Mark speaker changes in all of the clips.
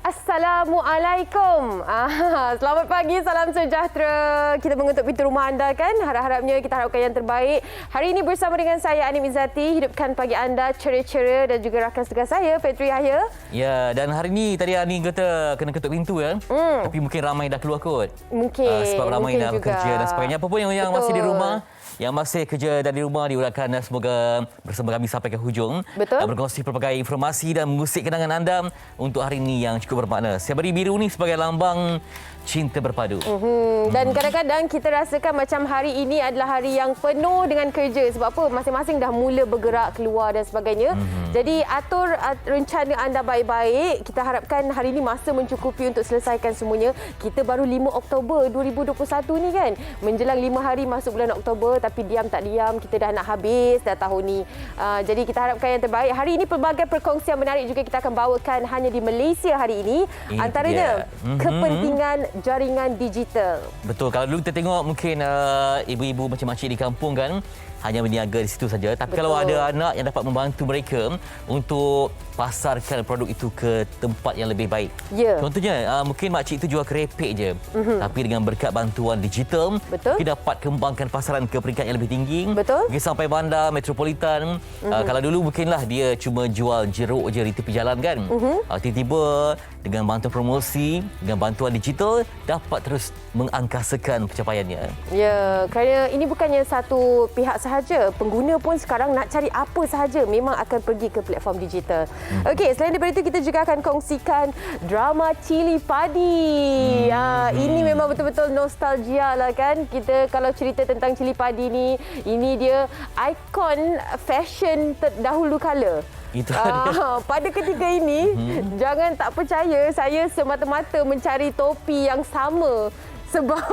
Speaker 1: Assalamualaikum. Selamat pagi, salam sejahtera. Kita mengetuk pintu rumah anda kan? Harap-harapnya kita harapkan yang terbaik. Hari ini bersama dengan saya Anim Izzati, hidupkan pagi anda ceria-ceria dan juga rakan segar saya Fitri Yahya.
Speaker 2: Ya, dan hari ini tadi Ani kata kena ketuk pintu ya. Tapi mungkin ramai dah keluar kot.
Speaker 1: Mungkin.
Speaker 2: Sebab ramai dah
Speaker 1: juga.
Speaker 2: bekerja dan sebagainya. Apa pun yang masih di rumah, yang masih kerja dari rumah diuraikan dan semoga bersama kami sampai ke hujung.
Speaker 1: Betul.
Speaker 2: Dan berkongsi pelbagai informasi dan mengusik kenangan anda untuk hari ini yang cukup bermakna. Siabari biru ni sebagai lambang cinta berpadu.
Speaker 1: Dan kadang-kadang kita rasakan macam hari ini adalah hari yang penuh dengan kerja. Sebab apa? Masing-masing dah mula bergerak keluar dan sebagainya. Jadi atur rencana anda baik-baik. Kita harapkan hari ini masa mencukupi untuk selesaikan semuanya. Kita baru 5 Oktober 2021 ni kan. Menjelang 5 hari masuk bulan Oktober, tapi diam tak diam kita dah nak habis dah tahun ni. Jadi kita harapkan yang terbaik. Hari ini pelbagai perkongsian menarik juga kita akan bawakan hanya di Malaysia hari ini. Antaranya kepentingan jaringan digital.
Speaker 2: Betul. Kalau dulu kita tengok mungkin ibu-ibu macam makcik di kampung kan hanya berniaga di situ saja. Tapi kalau ada anak yang dapat membantu mereka untuk pasarkan produk itu ke tempat yang lebih baik.
Speaker 1: Ya.
Speaker 2: Contohnya mungkin makcik itu jual kerepek je. Tapi dengan berkat bantuan digital, kita dapat kembangkan pasaran ke peringkat yang lebih tinggi.
Speaker 1: Betul.
Speaker 2: Mungkin sampai bandar, metropolitan. Kalau dulu mungkinlah dia cuma jual jeruk je di tepi jalan kan. Tiba-tiba dengan bantuan promosi, dengan bantuan digital dapat terus mengangkasakan pencapaiannya.
Speaker 1: Ya, kerana ini bukannya satu pihak sahaja. Pengguna pun sekarang nak cari apa sahaja memang akan pergi ke platform digital. Okey, selain daripada itu kita juga akan kongsikan drama Cili Padi. Ini memang betul-betul nostalgia lah kan. Kita kalau cerita tentang Cili Padi ni, ini dia ikon fashion terdahulu kala. Pada ketika ini, jangan tak percaya, saya semata-mata mencari topi yang sama. Sebab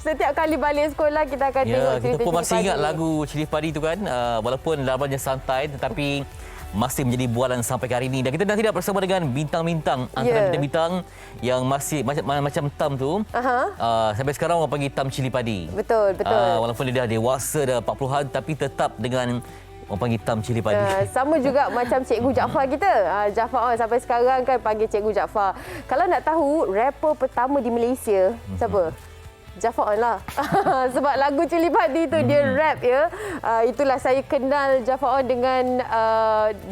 Speaker 1: setiap kali balik sekolah kita akan tengok cerita
Speaker 2: kita pun masih ingat
Speaker 1: ni.
Speaker 2: lagu Cili Padi tu kan. Walaupun lawannya santai tetapi masih menjadi bualan sampai ke hari ini. Dan kita dah tidak bersama dengan bintang-bintang antara bintang-bintang yang masih macam Tam tu. Sampai sekarang orang panggil Tam Cili Padi.
Speaker 1: Betul.
Speaker 2: Walaupun dia dah dewasa dah 40-an tapi tetap dengan orang panggil Tam Cili Padi.
Speaker 1: Sama juga macam Cikgu Jaafar kita. Jaafar sampai sekarang kan panggil Cikgu Jaafar. Kalau nak tahu rapper pertama di Malaysia siapa? Jaafar lah. Sebab lagu Cili Padi tu dia rap ya. Itulah saya kenal Jaafar dengan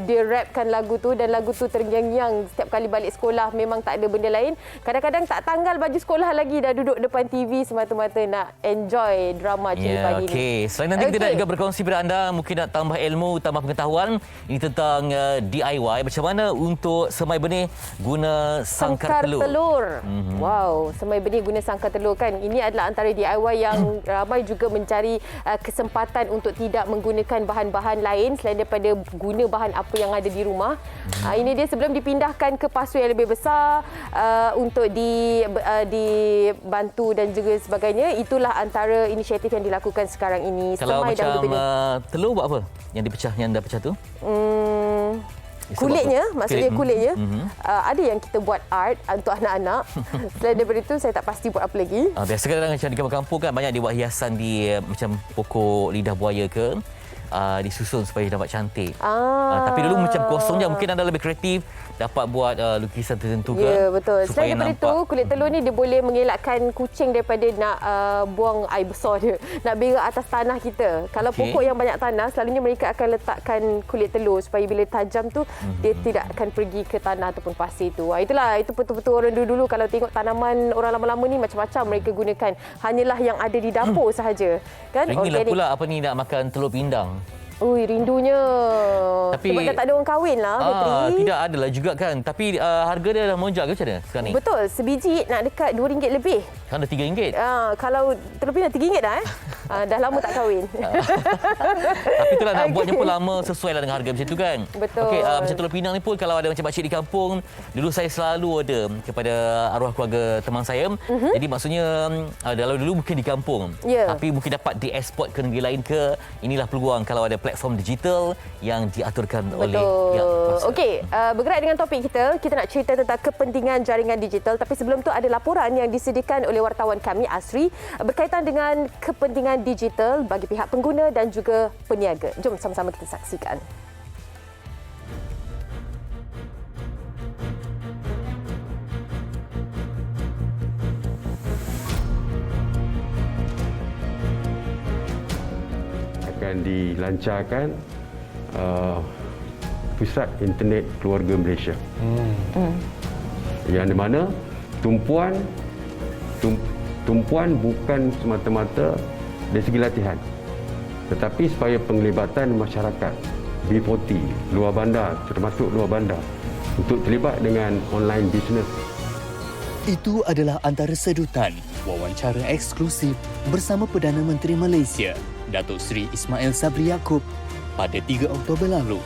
Speaker 1: dia rapkan lagu tu dan lagu tu terngiang-ngiang setiap kali balik sekolah, memang tak ada benda lain. Kadang-kadang tak tanggal baju sekolah lagi, dah duduk depan TV semata-mata nak enjoy drama Cili Padi ni.
Speaker 2: Okey. Selain nanti kita nak juga berkongsi pada anda, mungkin nak tambah ilmu, tambah pengetahuan ini tentang DIY, macam mana untuk semai benih guna sangkar telur.
Speaker 1: Wow, semai benih guna sangkar telur kan. Ini adalah antara DIY yang ramai juga mencari kesempatan untuk tidak menggunakan bahan-bahan lain selain daripada guna bahan apa yang ada di rumah. Ini dia sebelum dipindahkan ke pasu yang lebih besar untuk dibantu dan juga sebagainya. Itulah antara inisiatif yang dilakukan sekarang ini.
Speaker 2: Kalau semai macam telur buat apa? Yang dipecah, yang dah pecah tu?
Speaker 1: Kulitnya, maksudnya kulitnya. Ada yang kita buat art untuk anak-anak. Selain daripada itu, saya tak pasti buat apa lagi.
Speaker 2: Biasa kadang-kadang macam di kampung-kampung kan banyak dia buat hiasan di macam pokok lidah buaya ke. Disusun supaya dapat cantik. Tapi dulu macam kosong je, mungkin anda lebih kreatif dapat buat lukisan tertentu ke.
Speaker 1: Ya, betul. Selain daripada itu, kulit telur ni dia boleh mengelakkan kucing daripada nak buang air besar dia, nak berak atas tanah kita. Kalau pokok yang banyak tanah, selalunya mereka akan letakkan kulit telur supaya bila tajam tu dia tidak akan pergi ke tanah ataupun pasir tu. Itulah, itu betul-betul orang dulu kalau tengok tanaman orang lama-lama ni macam-macam mereka gunakan. Hanyalah yang ada di dapur sahaja. Kan?
Speaker 2: Ringilah pula apa ni nak makan telur pindang.
Speaker 1: Ui, rindunya.
Speaker 2: Tapi
Speaker 1: sebab dah tak ada orang kahwin lah, Fitri.
Speaker 2: Tidak adalah juga kan. Tapi harga dia dah melonjak ke macam mana sekarang ni?
Speaker 1: Betul. Sebiji nak dekat RM2 lebih.
Speaker 2: Sekarang dah RM3.
Speaker 1: Kalau terlebih dah RM3 dah. Dah lama tak kahwin.
Speaker 2: Tapi itulah nak buatnya pun lama sesuai lah dengan harga macam tu kan.
Speaker 1: Betul.
Speaker 2: Okey, macam telur pindang ni pun kalau ada macam makcik di kampung, dulu saya selalu order kepada arwah keluarga teman saya. Jadi maksudnya kalau dulu mungkin di kampung. Tapi mungkin dapat dieksport ke negeri lain ke. Inilah peluang kalau ada platform digital yang diaturkan oleh pihak kuasa.
Speaker 1: Okey, bergerak dengan topik kita nak cerita tentang kepentingan jaringan digital. Tapi sebelum tu ada laporan yang disediakan oleh wartawan kami Asri berkaitan dengan kepentingan digital bagi pihak pengguna dan juga peniaga. Jom sama-sama kita saksikan.
Speaker 3: akan dilancarkan Pusat Internet Keluarga Malaysia. Yang di mana tumpuan bukan semata-mata dari segi latihan, tetapi supaya penglibatan masyarakat B40 luar bandar, termasuk luar bandar, untuk terlibat dengan online business.
Speaker 4: Itu adalah antara sedutan wawancara eksklusif bersama Perdana Menteri Malaysia, Datuk Seri Ismail Sabri Yaakob pada 3 Oktober lalu.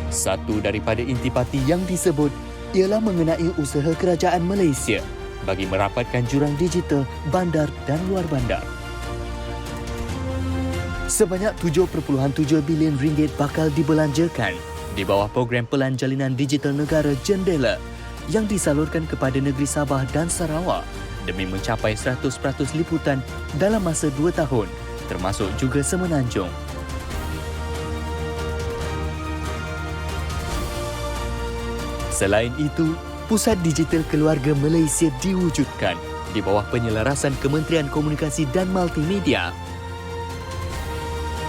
Speaker 4: Satu daripada intipati yang disebut ialah mengenai usaha kerajaan Malaysia bagi merapatkan jurang digital bandar dan luar bandar. Sebanyak 7.7 bilion ringgit bakal dibelanjakan di bawah program Pelan Jalinan Digital Negara Jendela yang disalurkan kepada negeri Sabah dan Sarawak demi mencapai 100% liputan dalam masa 2 tahun, termasuk juga Semenanjung. Selain itu, Pusat Digital Keluarga Malaysia diwujudkan di bawah penyelarasan Kementerian Komunikasi dan Multimedia.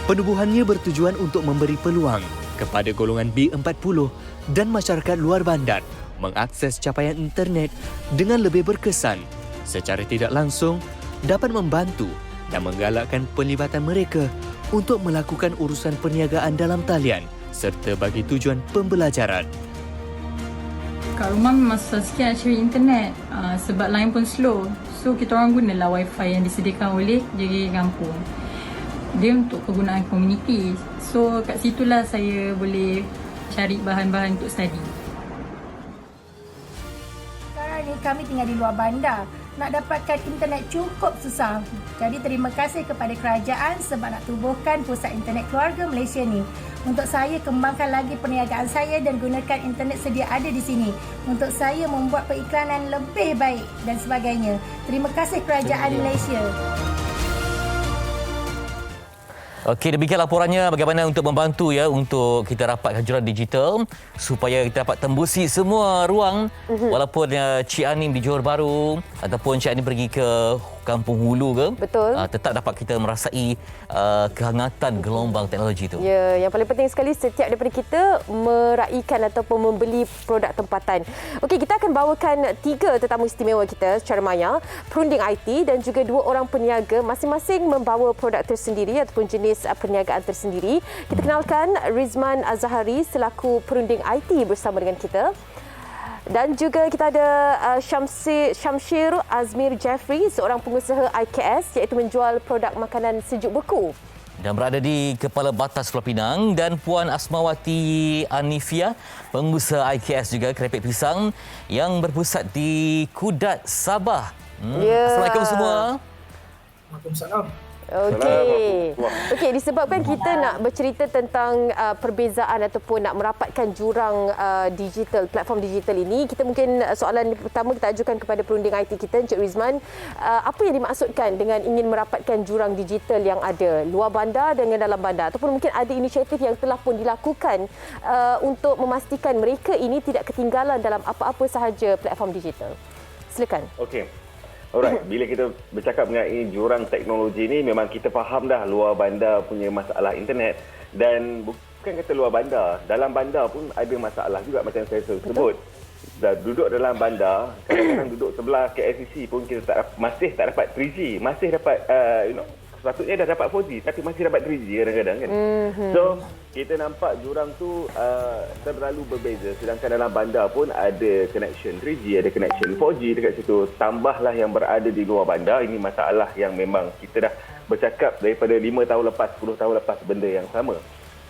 Speaker 4: Penubuhannya bertujuan untuk memberi peluang kepada golongan B40 dan masyarakat luar bandar mengakses capaian internet dengan lebih berkesan, secara tidak langsung dapat membantu dan menggalakkan pelibatan mereka untuk melakukan urusan perniagaan dalam talian serta bagi tujuan pembelajaran.
Speaker 5: Kat rumah memang susah sikit nak cari internet sebab line pun slow. So kita orang gunalah wifi yang disediakan oleh JK Kampung. Dia untuk kegunaan komuniti. So kat situlah saya boleh cari bahan-bahan untuk study.
Speaker 6: Sekarang ni kami tinggal di luar bandar. Nak dapatkan internet cukup susah. Jadi terima kasih kepada kerajaan sebab nak tubuhkan Pusat Internet Keluarga Malaysia ni. Untuk saya kembangkan lagi perniagaan saya dan gunakan internet sedia ada di sini. Untuk saya membuat periklanan lebih baik dan sebagainya. Terima kasih kerajaan Malaysia.
Speaker 2: Okey, demikian laporannya bagaimana untuk membantu ya untuk kita rapatkan jurang digital supaya kita dapat tembusi semua ruang walaupun Cik Anim di Johor Bahru ataupun Cik Anim pergi ke Kampung Hulu ke.
Speaker 1: Betul.
Speaker 2: Tetap dapat kita merasai kehangatan gelombang teknologi itu.
Speaker 1: Ya, yang paling penting sekali setiap daripada kita meraihkan ataupun membeli produk tempatan. Okey, kita akan bawakan 3 tetamu istimewa kita secara maya, perunding IT dan juga 2 orang peniaga masing-masing membawa produk tersendiri ataupun jenis perniagaan tersendiri. Kita kenalkan Rizman Azhari selaku perunding IT bersama dengan kita. Dan juga kita ada Syamshir Azmir Jeffrey, seorang pengusaha IKS iaitu menjual produk makanan sejuk beku.
Speaker 2: Dan berada di Kepala Batas Pulau Pinang, dan Puan Asmawati Anifia, pengusaha IKS juga keripik pisang yang berpusat di Kudat, Sabah. Assalamualaikum semua.
Speaker 7: Waalaikumsalam.
Speaker 1: Okey, disebabkan kita nak bercerita tentang perbezaan ataupun nak merapatkan jurang digital, platform digital ini, kita mungkin soalan pertama kita ajukan kepada perunding IT kita, Encik Rizman. Apa yang dimaksudkan dengan ingin merapatkan jurang digital yang ada luar bandar dengan dalam bandar, ataupun mungkin ada inisiatif yang telah pun dilakukan untuk memastikan mereka ini tidak ketinggalan dalam apa-apa sahaja platform digital? Silakan.
Speaker 7: Okey. Alright, bila kita bercakap mengenai jurang teknologi ni, memang kita faham dah luar bandar punya masalah internet. Dan bukan kata luar bandar, dalam bandar pun ada masalah juga macam saya sebut. Dah duduk dalam bandar, kadang-kadang duduk sebelah KLCC pun kita masih tak dapat 3G, masih dapat sepatutnya dah dapat 4G tapi masih dapat 3G kadang-kadang kan. So kita nampak jurang tu terlalu berbeza, sedangkan dalam bandar pun ada connection 3G, ada connection 4G dekat situ. Tambahlah yang berada di luar bandar, ini masalah yang memang kita dah bercakap daripada 5 tahun lepas, 10 tahun lepas benda yang sama.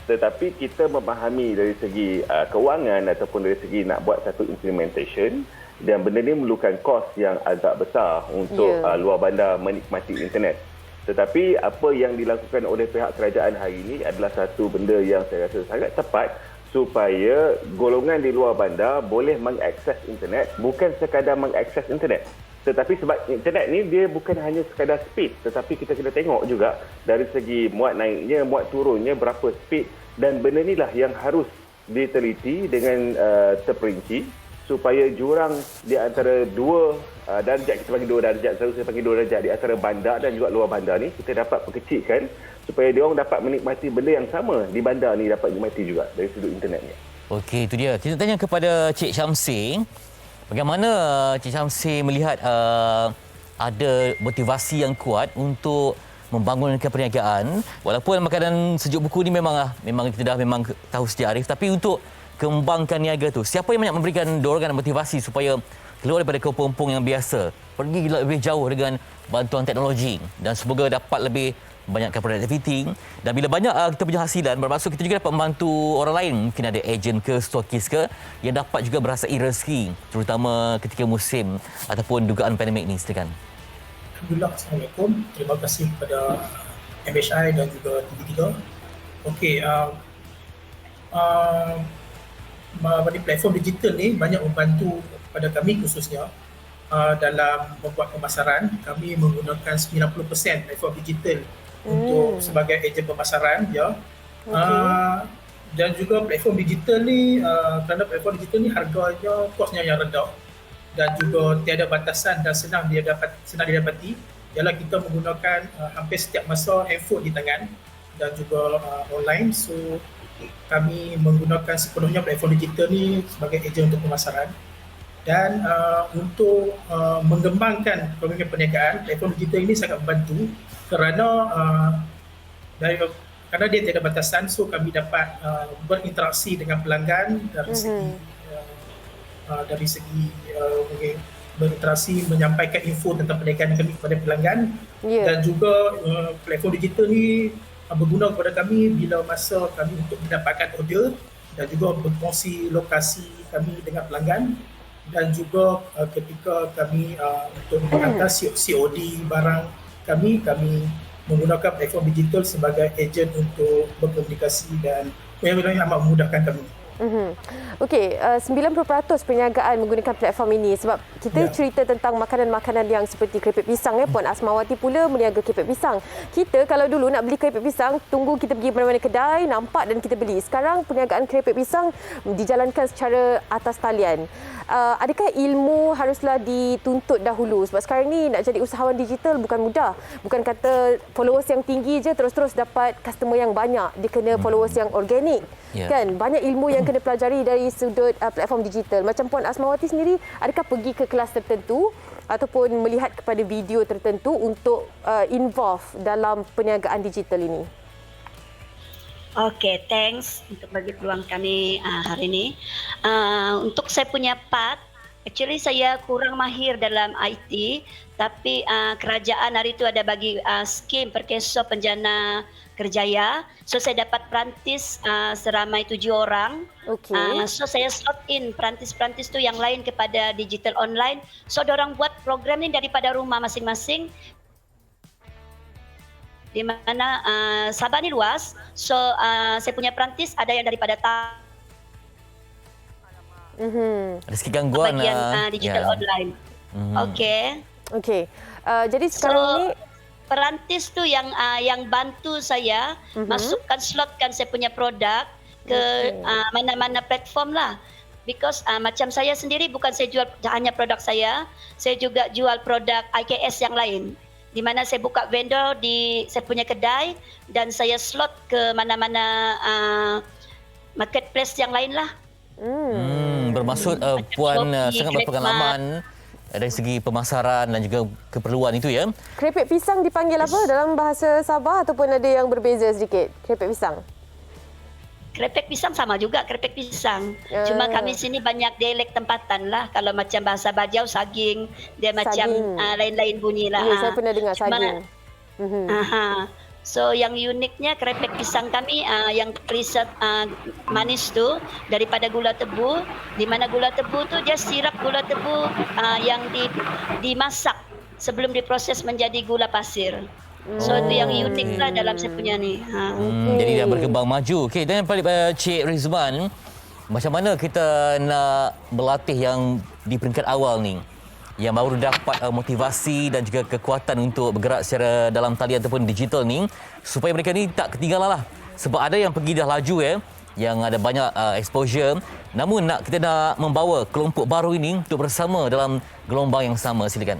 Speaker 7: Tetapi kita memahami dari segi kewangan ataupun dari segi nak buat satu implementation, dan benda ni memerlukan kos yang agak besar untuk luar bandar menikmati internet. Tetapi apa yang dilakukan oleh pihak kerajaan hari ini adalah satu benda yang saya rasa sangat tepat supaya golongan di luar bandar boleh mengakses internet, bukan sekadar mengakses internet. Tetapi sebab internet ni dia bukan hanya sekadar speed, tetapi kita kena tengok juga dari segi muat naiknya, muat turunnya, berapa speed, dan benda inilah yang harus diteliti dengan terperinci supaya jurang di antara dua darjat, kita bagi 2 darjat, selalu saya bagi 2 darjat di antara bandar dan juga luar bandar ni, kita dapat perkecilkan supaya dia orang dapat menikmati benda yang sama di bandar ni dapat dinikmati juga dari sudut internet ni.
Speaker 2: Okey, itu dia. Kita tanya kepada Cik Syamsi, bagaimana Cik Syamsi melihat ada motivasi yang kuat untuk membangunkan perniagaan, walaupun makanan sejuk buku ni memang kita dah memang tahu sedia arif, tapi untuk kembangkan niaga tu, siapa yang banyak memberikan dorongan dan motivasi supaya keluar daripada kampung yang biasa, pergi lebih jauh dengan bantuan teknologi dan semoga dapat lebih banyakkan produktiviti, dan bila banyak kita punya hasilan, bermaksud kita juga dapat membantu orang lain, mungkin ada ejen ke, stokis ke, yang dapat juga berasai rezeki, terutama ketika musim ataupun dugaan pandemik ni. Silakan.
Speaker 8: Alhamdulillah, Assalamualaikum. Terima kasih kepada MHI dan juga TV3. Okey, platform digital ni banyak membantu pada kami khususnya dalam membuat pemasaran. Kami menggunakan 90% platform digital untuk sebagai ejen pemasaran, ya. Dan juga platform digital ni, kerana platform digital ni harganya, kosnya yang rendah dan juga tiada batasan dan senang didapati. Ialah kita menggunakan hampir setiap masa handphone di tangan dan juga online. So kami menggunakan sepenuhnya platform digital ni sebagai ejen untuk pemasaran. Dan untuk mengembangkan perniagaan, platform digital ini sangat membantu kerana kerana dia tiada batasan, so kami dapat berinteraksi dengan pelanggan dari segi berinteraksi, menyampaikan info tentang perniagaan kami kepada pelanggan. Dan juga platform digital ni berguna kepada kami bila masa kami untuk mendapatkan order dan juga berkongsi lokasi kami dengan pelanggan, dan juga ketika kami untuk menghantar COD barang kami menggunakan platform digital sebagai ejen untuk berkomunikasi dan yang amat memudahkan kami.
Speaker 1: Okey, 90% perniagaan menggunakan platform ini sebab kita cerita tentang makanan-makanan yang seperti keripik pisang, ya. Puan Asmawati pula meniaga keripik pisang. Kita kalau dulu nak beli keripik pisang, tunggu kita pergi mana-mana kedai, nampak dan kita beli. Sekarang perniagaan keripik pisang dijalankan secara atas talian. Adakah ilmu haruslah dituntut dahulu? Sebab sekarang ni nak jadi usahawan digital bukan mudah. Bukan kata followers yang tinggi je terus-terus dapat customer yang banyak. Dia kena followers yang organik. Kan? Banyak ilmu yang kena pelajari dari sudut platform digital. Macam Puan Asmawati sendiri, adakah pergi ke kelas tertentu ataupun melihat kepada video tertentu untuk involve dalam perniagaan digital ini?
Speaker 9: Okey, thanks untuk bagi peluang kami hari ini. Untuk saya punya part, actually saya kurang mahir dalam IT, tapi kerajaan hari itu ada bagi skim Perkeso Penjana Kerjaya. So saya dapat perantis seramai 7 orang. So saya slot in perantis-perantis tu yang lain kepada digital online. So dorang buat program ni daripada rumah masing-masing. Di mana Sabah ni luas, so saya punya perantis ada yang daripada
Speaker 2: ada sikit gangguan
Speaker 9: bagian digital online.
Speaker 1: Okey. Jadi sekarang ni
Speaker 9: perantis tu yang bantu saya masukkan, slotkan saya punya produk ke mana-mana platform lah. Because macam saya sendiri bukan saya jual hanya produk saya juga jual produk IKS yang lain. Di mana saya buka vendor di saya punya kedai dan saya slot ke mana-mana marketplace yang lain lah.
Speaker 2: Bermaksud Puan sangat berpengalaman dari segi pemasaran dan juga keperluan itu, ya.
Speaker 1: Keripik pisang dipanggil apa dalam bahasa Sabah ataupun ada yang berbeza sedikit? Keripik pisang.
Speaker 9: Keripik pisang sama juga, keripik pisang. Cuma kami sini banyak dialek tempatan lah. Kalau macam bahasa Bajau, saging. Dia macam lain-lain bunyi lah.
Speaker 1: Saya pernah dengar saging.
Speaker 9: So yang uniknya keripik pisang kami yang preset manis tu daripada gula tebu. Di mana gula tebu tu dia sirap gula tebu yang dimasak sebelum diproses menjadi gula pasir. So itu yang unik lah dalam saya punya ni.
Speaker 2: Jadi dah berkembang maju. Okey, dan pada Cik Rizman, macam mana kita nak berlatih yang di peringkat awal ni, yang baru dapat motivasi dan juga kekuatan untuk bergerak secara dalam talian ataupun digital ni, supaya mereka ni tak ketinggalan lah. Sebab ada yang pergi dah laju, yang ada banyak exposure. Namun kita nak membawa kelompok baru ini untuk bersama dalam gelombang yang sama. Silakan.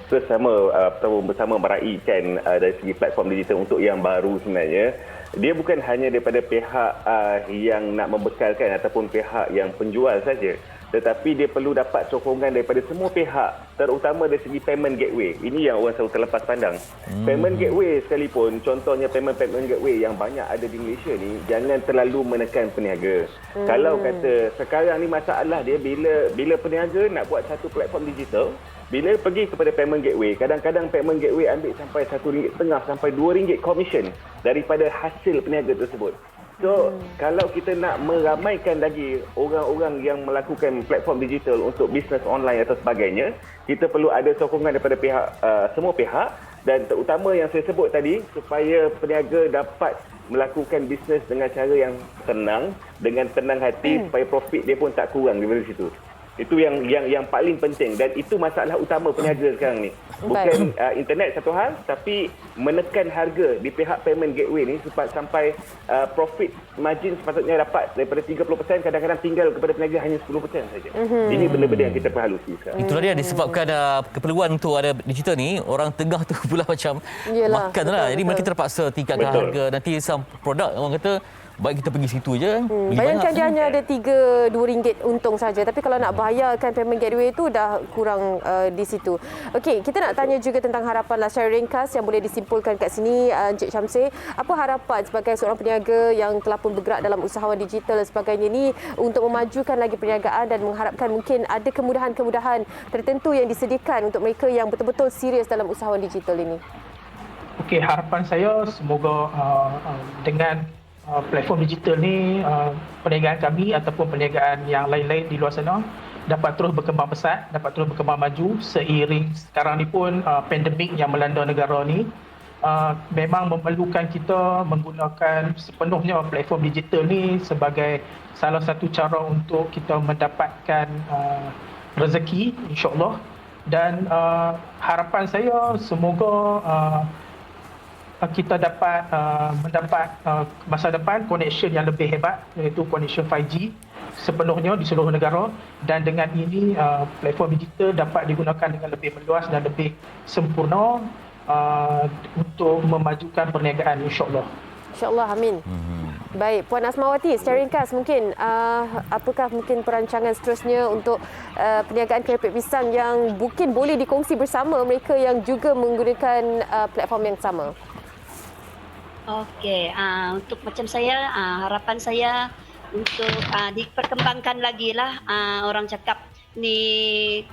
Speaker 2: Bersama meraihkan dari segi platform digital untuk yang baru sebenarnya, dia bukan hanya daripada pihak yang nak membekalkan ataupun pihak yang penjual saja, tetapi dia perlu dapat sokongan daripada semua pihak, terutama dari segi payment gateway. Ini yang orang selalu terlepas pandang. Payment gateway sekalipun, contohnya payment gateway yang banyak ada di Malaysia ni, jangan terlalu menekan peniaga. Kalau kata sekarang ni masalah dia, bila peniaga nak buat satu platform digital, bila pergi kepada payment gateway, kadang-kadang payment gateway ambil sampai RM1.5 sampai RM2 commission daripada hasil peniaga tersebut. So, kalau kita nak meramaikan lagi orang-orang yang melakukan platform digital untuk bisnes online atau sebagainya, kita perlu ada sokongan daripada semua pihak, dan terutama yang saya sebut tadi, supaya peniaga dapat melakukan bisnes dengan cara yang tenang, dengan tenang hati, supaya profit dia pun tak kurang daripada situ. Itu yang paling penting, dan itu masalah utama peniaga sekarang ni. Bukan internet satu hal, tapi menekan harga di pihak payment gateway ni sampai profit margin sepatutnya dapat daripada 30%, kadang-kadang tinggal kepada peniaga hanya 10% saja. Ini benda-benda yang kita perhalusi sekarang. Itulah dia, disebabkan keperluan untuk ada digital ni, orang tengah tu pula macam makan lah. Jadi mereka terpaksa tingkatkan harga. Nanti produk orang kata baik kita pergi situ je.
Speaker 1: Bayangkan dia hanya ada RM2 untung saja. Tapi kalau nak bayarkan payment gateway itu dah kurang di situ. Okey, kita nak tanya juga tentang harapan secara ringkas yang boleh disimpulkan kat sini, Encik Syamsir. Apa harapan sebagai seorang peniaga yang telah pun bergerak dalam usahawan digital dan sebagainya ni untuk memajukan lagi perniagaan dan mengharapkan mungkin ada kemudahan-kemudahan tertentu yang disediakan untuk mereka yang betul-betul serius dalam usahawan digital ini?
Speaker 8: Okey, harapan saya semoga dengan platform digital ni, perniagaan kami ataupun perniagaan yang lain-lain di luar sana dapat terus berkembang pesat, dapat terus berkembang maju seiring sekarang ni pun pandemik yang melanda negara ni memang memerlukan kita menggunakan sepenuhnya platform digital ni sebagai salah satu cara untuk kita mendapatkan rezeki, insya-Allah. Dan harapan saya semoga kita dapat mendapat masa depan connection yang lebih hebat, iaitu connection 5G sepenuhnya di seluruh negara, dan dengan ini platform digital dapat digunakan dengan lebih meluas dan lebih sempurna untuk memajukan perniagaan, insya-Allah.
Speaker 1: Insya-Allah, amin. Baik, Puan Asmawati, secara ringkas mungkin apakah mungkin perancangan seterusnya untuk perniagaan keripik pisang yang mungkin boleh dikongsi bersama mereka yang juga menggunakan platform yang sama?
Speaker 9: Okey, untuk macam saya, harapan saya untuk diperkembangkan lagi lah, orang cakap ni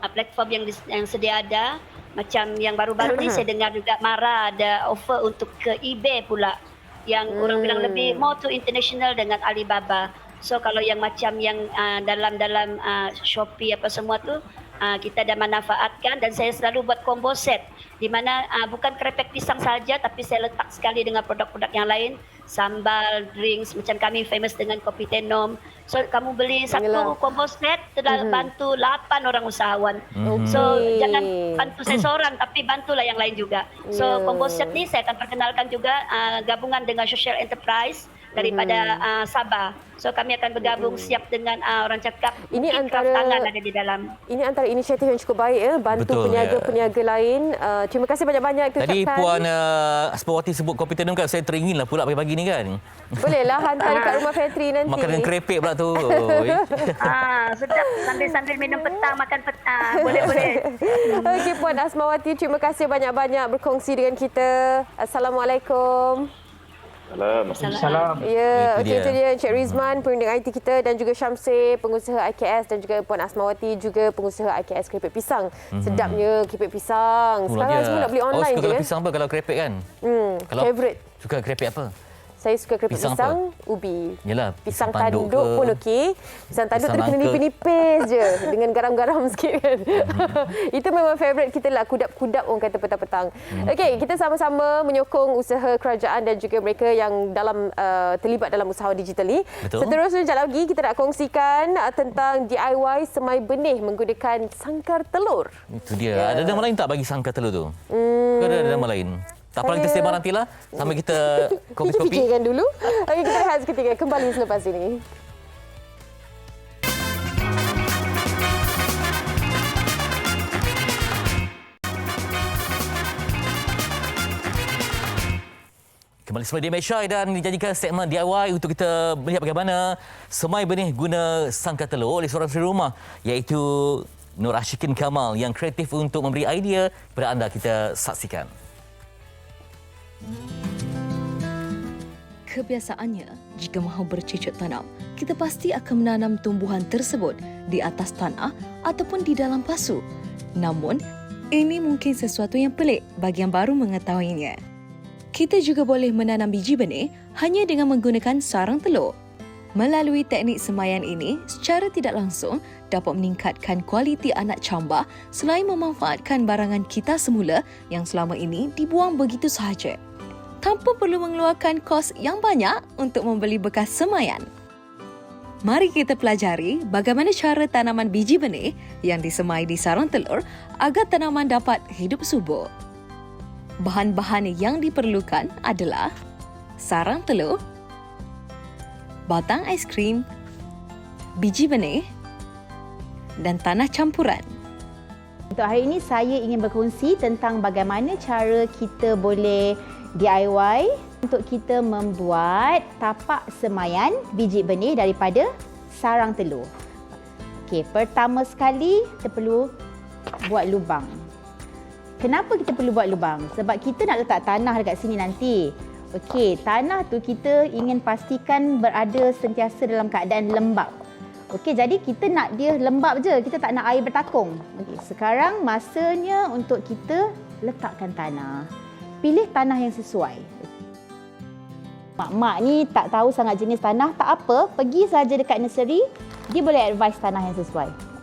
Speaker 9: platform yang sedia ada. Macam yang baru-baru ni saya dengar juga Mara ada offer untuk ke eBay pula, yang orang bilang lebih more to international dengan Alibaba. So kalau yang macam yang dalam Shopee apa semua tu, kita dah manfaatkan, dan saya selalu buat combo set di mana bukan keripik pisang saja, tapi saya letak sekali dengan produk-produk yang lain, sambal, drinks, macam kami famous dengan kopi tenom. So kamu beli satu combo set, sudah bantu 8 orang usahawan. So jangan bantu saya seorang, tapi bantulah yang lain juga. So combo set ni saya akan perkenalkan juga gabungan dengan social enterprise daripada Sabah. So kami akan bergabung siap dengan orang cakap
Speaker 1: ini
Speaker 9: antara tangan ada di dalam.
Speaker 1: Ini antara inisiatif yang cukup baik, bantu peniaga-peniaga lain. Terima kasih banyak-banyak.
Speaker 2: Tadi Puan Asmawati sebut kopi tenom kan, saya teringinlah pula pagi-pagi ni kan.
Speaker 1: Bolehlah hantar dekat rumah Fetri nanti.
Speaker 2: Makan dengan keripik pula tu.
Speaker 9: Sedap sambil minum petang, makan petang. Boleh.
Speaker 1: Okey, Puan Asmawati, terima kasih banyak-banyak berkongsi dengan kita. Assalamualaikum.
Speaker 8: Assalamualaikum.
Speaker 1: Ya, okey, itu dia Encik Rizman, pemimpin IT kita, dan juga Syamsir, pengusaha IKS, dan juga Puan Asmawati, juga pengusaha IKS keripik pisang. Sedapnya keripik pisang. Sekarang semua nak beli online je.
Speaker 2: Kalau pisang apa? Kalau keripik kan? Kalau
Speaker 1: favorite.
Speaker 2: Suka keripik apa?
Speaker 1: Saya suka keripik pisang ubi.
Speaker 2: Yalah,
Speaker 1: pisang tanduk pun okey. Pisang tanduk tu kena nipis-nipis je dengan garam-garam sikit kan. Itu memang favourite kita lah, kudap-kudap orang kata petang-petang. Okey, kita sama-sama menyokong usaha kerajaan dan juga mereka yang terlibat dalam usaha digital ni.
Speaker 2: Betul.
Speaker 1: Seterusnya sekejap lagi kita nak kongsikan tentang DIY semai benih menggunakan sangkar telur.
Speaker 2: Itu dia. Ada nama lain tak bagi sangkar telur tu? Ke ada nama lain? Tak apalah, kita sembang nantilah sambil kita
Speaker 1: Kita
Speaker 2: kopi-kopi.
Speaker 1: fikirkan dulu. Okey, kita rehat seketika. Kembali selepas ini.
Speaker 2: Kembali semula di Malaysia dan dijadikan segmen DIY untuk kita melihat bagaimana semai benih guna sangkar telur oleh seorang suri rumah, iaitu Nur Ashikin Kamal yang kreatif untuk memberi idea kepada anda. Kita saksikan.
Speaker 10: Kebiasaannya, jika mahu bercocok tanam, kita pasti akan menanam tumbuhan tersebut di atas tanah ataupun di dalam pasu. Namun, ini mungkin sesuatu yang pelik bagi yang baru mengetahuinya. Kita juga boleh menanam biji benih hanya dengan menggunakan sarang telur. Melalui teknik semaian ini, secara tidak langsung dapat meningkatkan kualiti anak camba selain memanfaatkan barangan kita semula yang selama ini dibuang begitu sahaja, tanpa perlu mengeluarkan kos yang banyak untuk membeli bekas semaian. Mari kita pelajari bagaimana cara tanaman biji benih yang disemai di sarang telur agar tanaman dapat hidup subur. Bahan-bahan yang diperlukan adalah sarang telur, batang ais krim, biji benih dan tanah campuran.
Speaker 11: Untuk hari ini saya ingin berkongsi tentang bagaimana cara kita boleh DIY untuk kita membuat tapak semaian biji benih daripada sarang telur. Okey, pertama sekali kita perlu buat lubang. Kenapa kita perlu buat lubang? Sebab kita nak letak tanah dekat sini nanti. Okey, tanah tu kita ingin pastikan berada sentiasa dalam keadaan lembap. Okey, jadi kita nak dia lembap je, kita tak nak air bertakung. Okey, sekarang masanya untuk kita letakkan tanah. Pilih tanah yang sesuai. Mak-mak ni tak tahu sangat jenis tanah, tak apa, pergi saja dekat nursery, dia boleh advise tanah yang sesuai.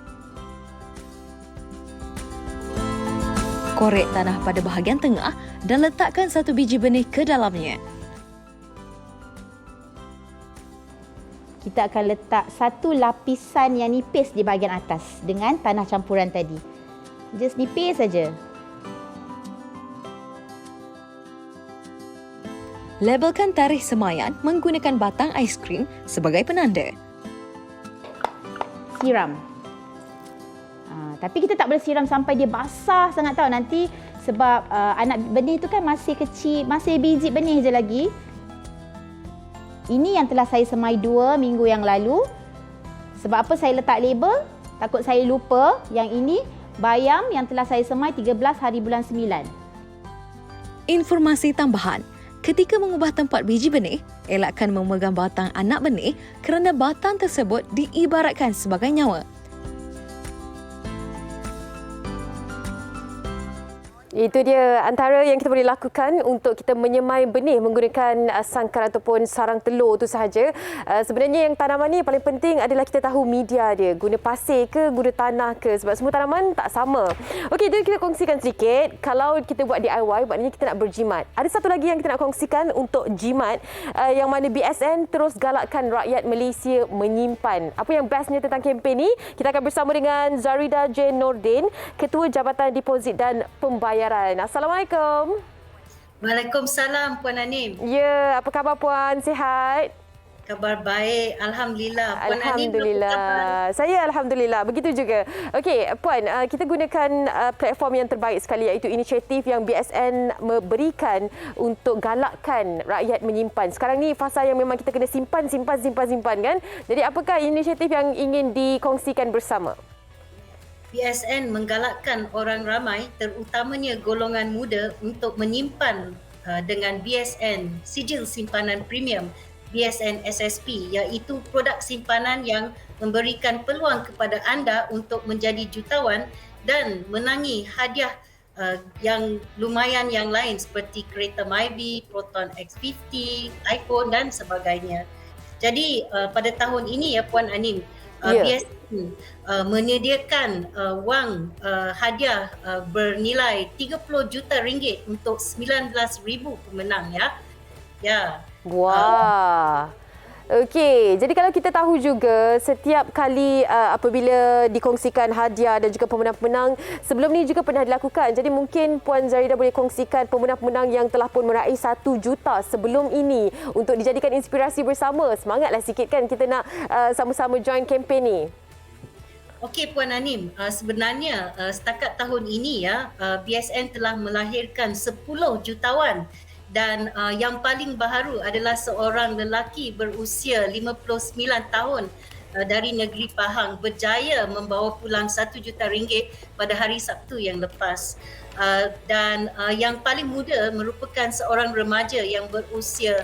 Speaker 10: Korek tanah pada bahagian tengah dan letakkan satu biji benih ke dalamnya.
Speaker 11: Kita akan letak satu lapisan yang nipis di bahagian atas dengan tanah campuran tadi. Just nipis saja.
Speaker 10: Labelkan tarikh semaian menggunakan batang ais krim sebagai penanda.
Speaker 11: Siram. Tapi kita tak boleh siram sampai dia basah sangat tahu nanti sebab anak benih tu kan masih kecil, masih biji benih je lagi. Ini yang telah saya semai 2 minggu yang lalu. Sebab apa saya letak label? Takut saya lupa. Yang ini bayam yang telah saya semai 13 hari bulan 9.
Speaker 10: Informasi tambahan. Ketika mengubah tempat biji benih, elakkan memegang batang anak benih kerana batang tersebut diibaratkan sebagai nyawa.
Speaker 1: Itu dia antara yang kita boleh lakukan untuk kita menyemai benih menggunakan sangkar ataupun sarang telur itu sahaja. Sebenarnya yang tanaman ni paling penting adalah kita tahu media dia. Guna pasir ke, guna tanah ke. Sebab semua tanaman tak sama. Okey, itu kita kongsikan sedikit. Kalau kita buat DIY, maknanya kita nak berjimat. Ada satu lagi yang kita nak kongsikan untuk jimat yang mana BSN terus galakkan rakyat Malaysia menyimpan. Apa yang bestnya tentang kempen ni? Kita akan bersama dengan Zarida J. Nordin, Ketua Jabatan Deposit dan Pembayaran. Assalamualaikum.
Speaker 12: Waalaikumsalam Puan Anim.
Speaker 1: Ya, apa khabar Puan? Sihat?
Speaker 12: Kabar baik, alhamdulillah. Puan
Speaker 1: Alhamdulillah.
Speaker 12: Anim,
Speaker 1: Saya alhamdulillah. Begitu juga. Okey, Puan, kita gunakan platform yang terbaik sekali iaitu inisiatif yang BSN memberikan untuk galakkan rakyat menyimpan. Sekarang ni fasa yang memang kita kena simpan kan? Jadi apakah inisiatif yang ingin dikongsikan bersama?
Speaker 12: BSN menggalakkan orang ramai terutamanya golongan muda untuk menyimpan dengan BSN sijil simpanan premium BSN SSP, iaitu produk simpanan yang memberikan peluang kepada anda untuk menjadi jutawan dan menangi hadiah yang lumayan yang lain seperti kereta Myvi, Proton X50, iPhone dan sebagainya. Jadi pada tahun ini ya Puan Anim, BSN menyediakan wang hadiah bernilai 30 juta ringgit untuk 19,000 pemenang ya. Ya.
Speaker 1: Wah. Okey, jadi kalau kita tahu juga setiap kali apabila dikongsikan hadiah dan juga pemenang-pemenang, sebelum ni juga pernah dilakukan. Jadi mungkin Puan Zaridah boleh kongsikan pemenang-pemenang yang telah pun meraih 1 juta sebelum ini untuk dijadikan inspirasi bersama. Semangatlah sikit kan kita nak sama-sama join kempen ni.
Speaker 12: Okey Puan Anim, sebenarnya setakat tahun ini BSN telah melahirkan 10 jutawan. Dan yang paling baharu adalah seorang lelaki berusia 59 tahun dari negeri Pahang berjaya membawa pulang RM1 juta pada hari Sabtu yang lepas. Dan yang paling muda merupakan seorang remaja yang berusia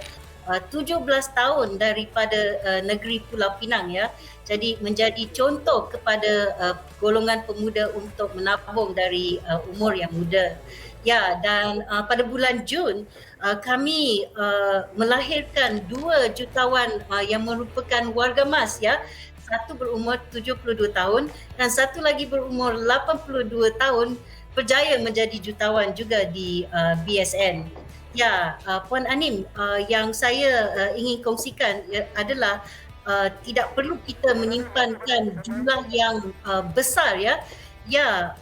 Speaker 12: 17 tahun daripada negeri Pulau Pinang ya. Jadi menjadi contoh kepada golongan pemuda untuk menabung dari umur yang muda. Ya, dan pada bulan Jun kami melahirkan 2 jutawan yang merupakan warga emas ya. Satu berumur 72 tahun dan satu lagi berumur 82 tahun berjaya menjadi jutawan juga di BSN. Ya, Puan Anim, yang saya ingin kongsikan adalah tidak perlu kita menyimpankan jumlah yang besar ya. Ya,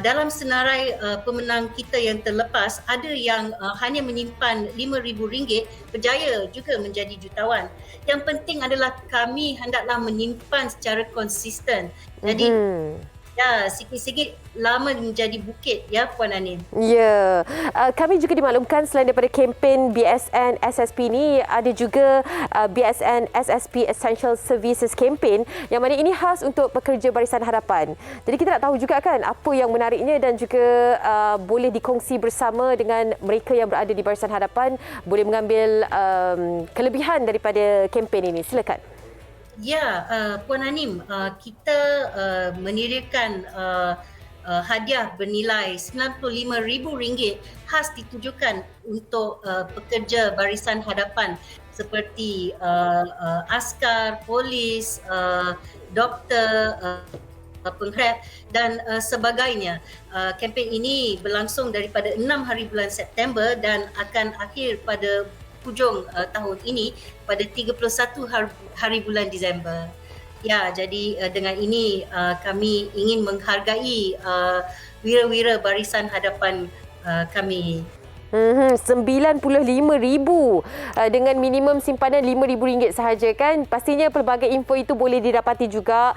Speaker 12: dalam senarai pemenang kita yang terlepas, ada yang hanya menyimpan RM5,000 berjaya juga menjadi jutawan. Yang penting adalah kami hendaklah menyimpan secara konsisten. Jadi ya, sikit-sikit lama menjadi bukit ya Puan Anin.
Speaker 1: Ya, kami juga dimaklumkan selain daripada kempen BSN SSP ni, ada juga BSN SSP Essential Services Campaign yang mana ini khas untuk pekerja Barisan Harapan. Jadi kita nak tahu juga kan apa yang menariknya dan juga boleh dikongsi bersama dengan mereka yang berada di Barisan Harapan, boleh mengambil kelebihan daripada kempen ini. Silakan.
Speaker 12: Ya, Puan Anim, kita mendirikan hadiah bernilai RM95,000 khas ditujukan untuk pekerja Barisan Hadapan seperti askar, polis, doktor, pengkraf dan sebagainya. Kempen ini berlangsung daripada 6 hari bulan September dan akan akhir pada hujung tahun ini pada 31 hari bulan Disember. Ya, jadi dengan ini kami ingin menghargai wira-wira Barisan Hadapan kami.
Speaker 1: RM95,000 dengan minimum simpanan RM5,000 sahaja kan. Pastinya pelbagai info itu boleh didapati juga.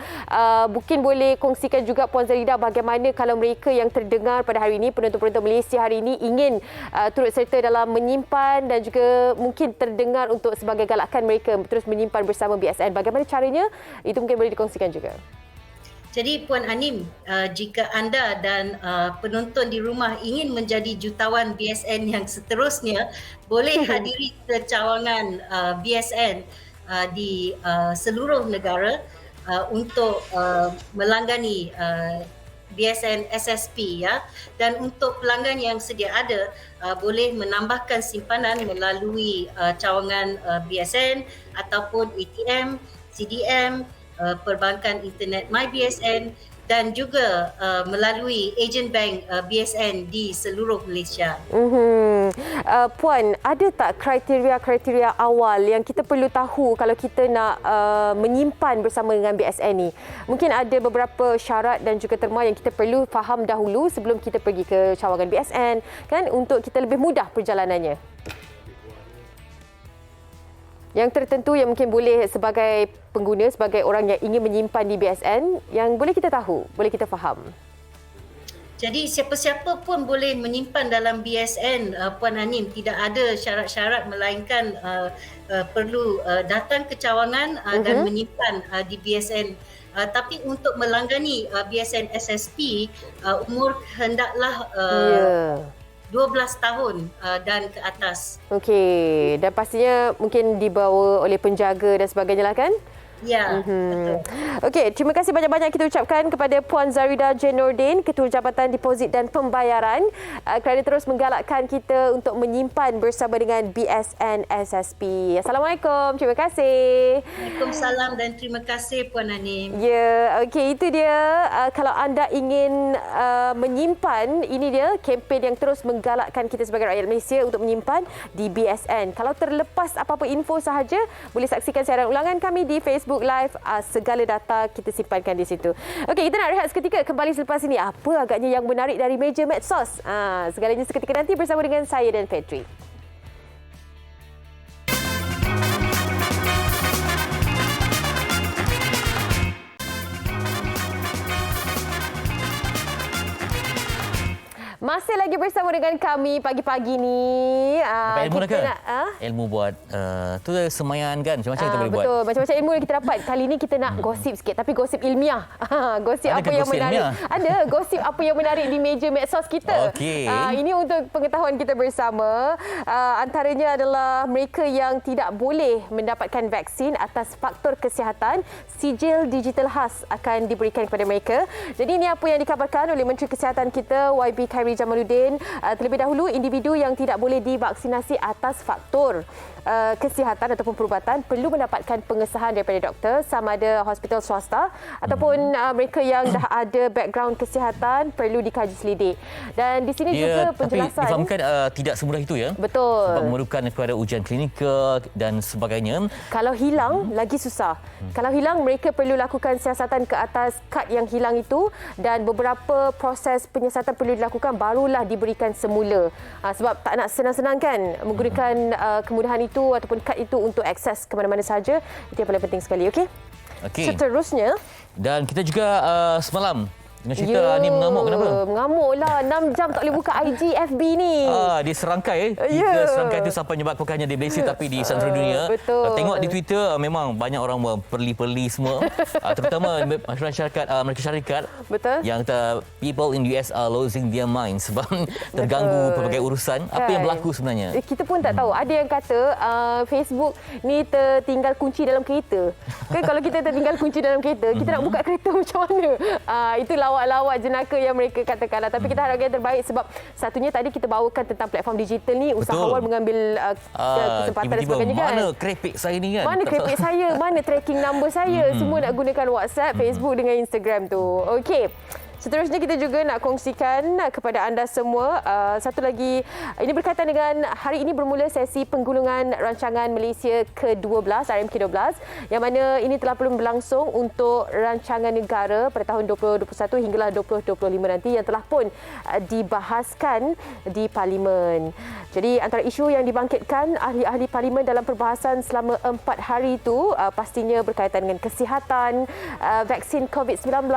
Speaker 1: Mungkin boleh kongsikan juga Puan Zaridah bagaimana kalau mereka yang terdengar pada hari ini, penonton-penonton Malaysia hari ini ingin turut serta dalam menyimpan dan juga mungkin terdengar untuk sebagai galakan mereka terus menyimpan bersama BSN. Bagaimana caranya? Itu mungkin boleh dikongsikan juga.
Speaker 12: Jadi Puan Anim, jika anda dan penonton di rumah ingin menjadi jutawan BSN yang seterusnya, boleh hadiri kecawangan BSN di seluruh negara untuk melanggani BSN SSP ya. Dan untuk pelanggan yang sedia ada, boleh menambahkan simpanan melalui cawangan BSN ataupun ATM, CDM, perbankan internet MyBSN dan juga melalui ejen bank BSN di seluruh Malaysia.
Speaker 1: Puan, ada tak kriteria-kriteria awal yang kita perlu tahu kalau kita nak menyimpan bersama dengan BSN ni? Mungkin ada beberapa syarat dan juga terma yang kita perlu faham dahulu sebelum kita pergi ke cawangan BSN kan, untuk kita lebih mudah perjalanannya. Yang tertentu yang mungkin boleh sebagai pengguna, sebagai orang yang ingin menyimpan di BSN, yang boleh kita tahu, boleh kita faham.
Speaker 12: Jadi siapa-siapa pun boleh menyimpan dalam BSN, Puan Anim. Tidak ada syarat-syarat melainkan perlu datang ke cawangan dan menyimpan di BSN. Tapi untuk melanggani BSN SSP, umur hendaklah 12 tahun dan ke atas.
Speaker 1: Okey, dan pastinya mungkin dibawa oleh penjaga dan sebagainya lah kan?
Speaker 12: Ya, betul.
Speaker 1: Okey, terima kasih banyak-banyak kita ucapkan kepada Puan Zarida J. Nordin, Ketua Jabatan Deposit dan Pembayaran kerana terus menggalakkan kita untuk menyimpan bersama dengan BSN SSP. Assalamualaikum. Terima kasih.
Speaker 12: Waalaikumsalam dan terima kasih Puan Anim.
Speaker 1: Ya, okey, itu dia. Kalau anda ingin menyimpan, ini dia kempen yang terus menggalakkan kita sebagai rakyat Malaysia untuk menyimpan di BSN. Kalau terlepas apa-apa info sahaja, boleh saksikan siaran ulangan kami di Facebook Live. Segala data kita simpankan di situ. Okey, kita nak rehat seketika. Kembali selepas ini, apa agaknya yang menarik dari meja medsos? Segalanya seketika nanti bersama dengan saya dan Petri. Masih lagi bersama dengan kami pagi-pagi ni.
Speaker 2: Ilmu ke? Ilmu buat tu semayan kan, macam-macam kita boleh buat.
Speaker 1: Betul, macam-macam ilmu yang kita dapat. Kali ni kita nak gosip sikit, tapi gosip ilmiah. Gosip
Speaker 2: Ada
Speaker 1: apa yang
Speaker 2: gosip
Speaker 1: menarik.
Speaker 2: ilmiah?
Speaker 1: Ada gosip apa yang menarik di meja medsos kita.
Speaker 2: Okey.
Speaker 1: Ini untuk pengetahuan kita bersama. Antaranya adalah mereka yang tidak boleh mendapatkan vaksin atas faktor kesihatan, sijil digital khas akan diberikan kepada mereka. Jadi ini apa yang dikabarkan oleh Menteri Kesihatan kita, YB Khairi Jamaluddin. Terlebih dahulu, individu yang tidak boleh divaksinasi atas faktor kesihatan ataupun perubatan perlu mendapatkan pengesahan daripada doktor, sama ada hospital swasta ataupun mereka yang dah ada background kesihatan perlu dikaji selidik. Dan di sini juga penjelasan.
Speaker 2: Tapi difahamkan tidak semudah itu ya.
Speaker 1: Betul.
Speaker 2: Sebab memerlukan kepada ujian klinikal dan sebagainya.
Speaker 1: Kalau hilang lagi susah. Kalau hilang mereka perlu lakukan siasatan ke atas kad yang hilang itu dan beberapa proses penyiasatan perlu dilakukan barulah diberikan semula. Sebab tak nak senang-senang kan menggunakan kemudahan itu ataupun kad itu untuk akses ke mana-mana sahaja. Itu yang paling penting sekali, okey? Seterusnya,
Speaker 2: dan kita juga semalam dengan cerita ni mengamuk, kenapa?
Speaker 1: Mengamuklah. 6 jam tak boleh buka IG FB ni.
Speaker 2: Dia serangkai. Tiga serangkai itu sampai menyebabkan bukan hanya di Malaysia tapi di seluruh dunia.
Speaker 1: Betul.
Speaker 2: Tengok di Twitter memang banyak orang perli-perli semua. Terutama masyarakat Amerika Syarikat.
Speaker 1: Betul.
Speaker 2: Yang kata people in US are losing their minds sebab terganggu pelbagai urusan. Apa yang berlaku sebenarnya?
Speaker 1: Kita pun tak tahu. Ada yang kata Facebook ni tertinggal kunci dalam kereta. Kan kalau kita tertinggal kunci dalam kereta, kita nak buka kereta macam mana? Itu lawak-lawak jenaka yang mereka katakanlah. Tapi kita harapkan yang terbaik sebab satunya tadi kita bawakan tentang platform digital ni, usahawan mengambil kesempatan dan sebagainya kan.
Speaker 2: Mana krepek saya ni kan?
Speaker 1: Mana krepek saya? Mana tracking number saya? Semua nak gunakan WhatsApp, Facebook dengan Instagram tu. Okey. Seterusnya kita juga nak kongsikan kepada anda semua satu lagi, ini berkaitan dengan hari ini bermula sesi penggulungan rancangan Malaysia ke-12 RMK12 yang mana ini telah belum berlangsung untuk rancangan negara pada tahun 2021 hinggalah 2025 nanti yang telah pun dibahaskan di Parlimen. Jadi antara isu yang dibangkitkan ahli-ahli Parlimen dalam perbahasan selama 4 hari itu pastinya berkaitan dengan kesihatan, vaksin COVID-19,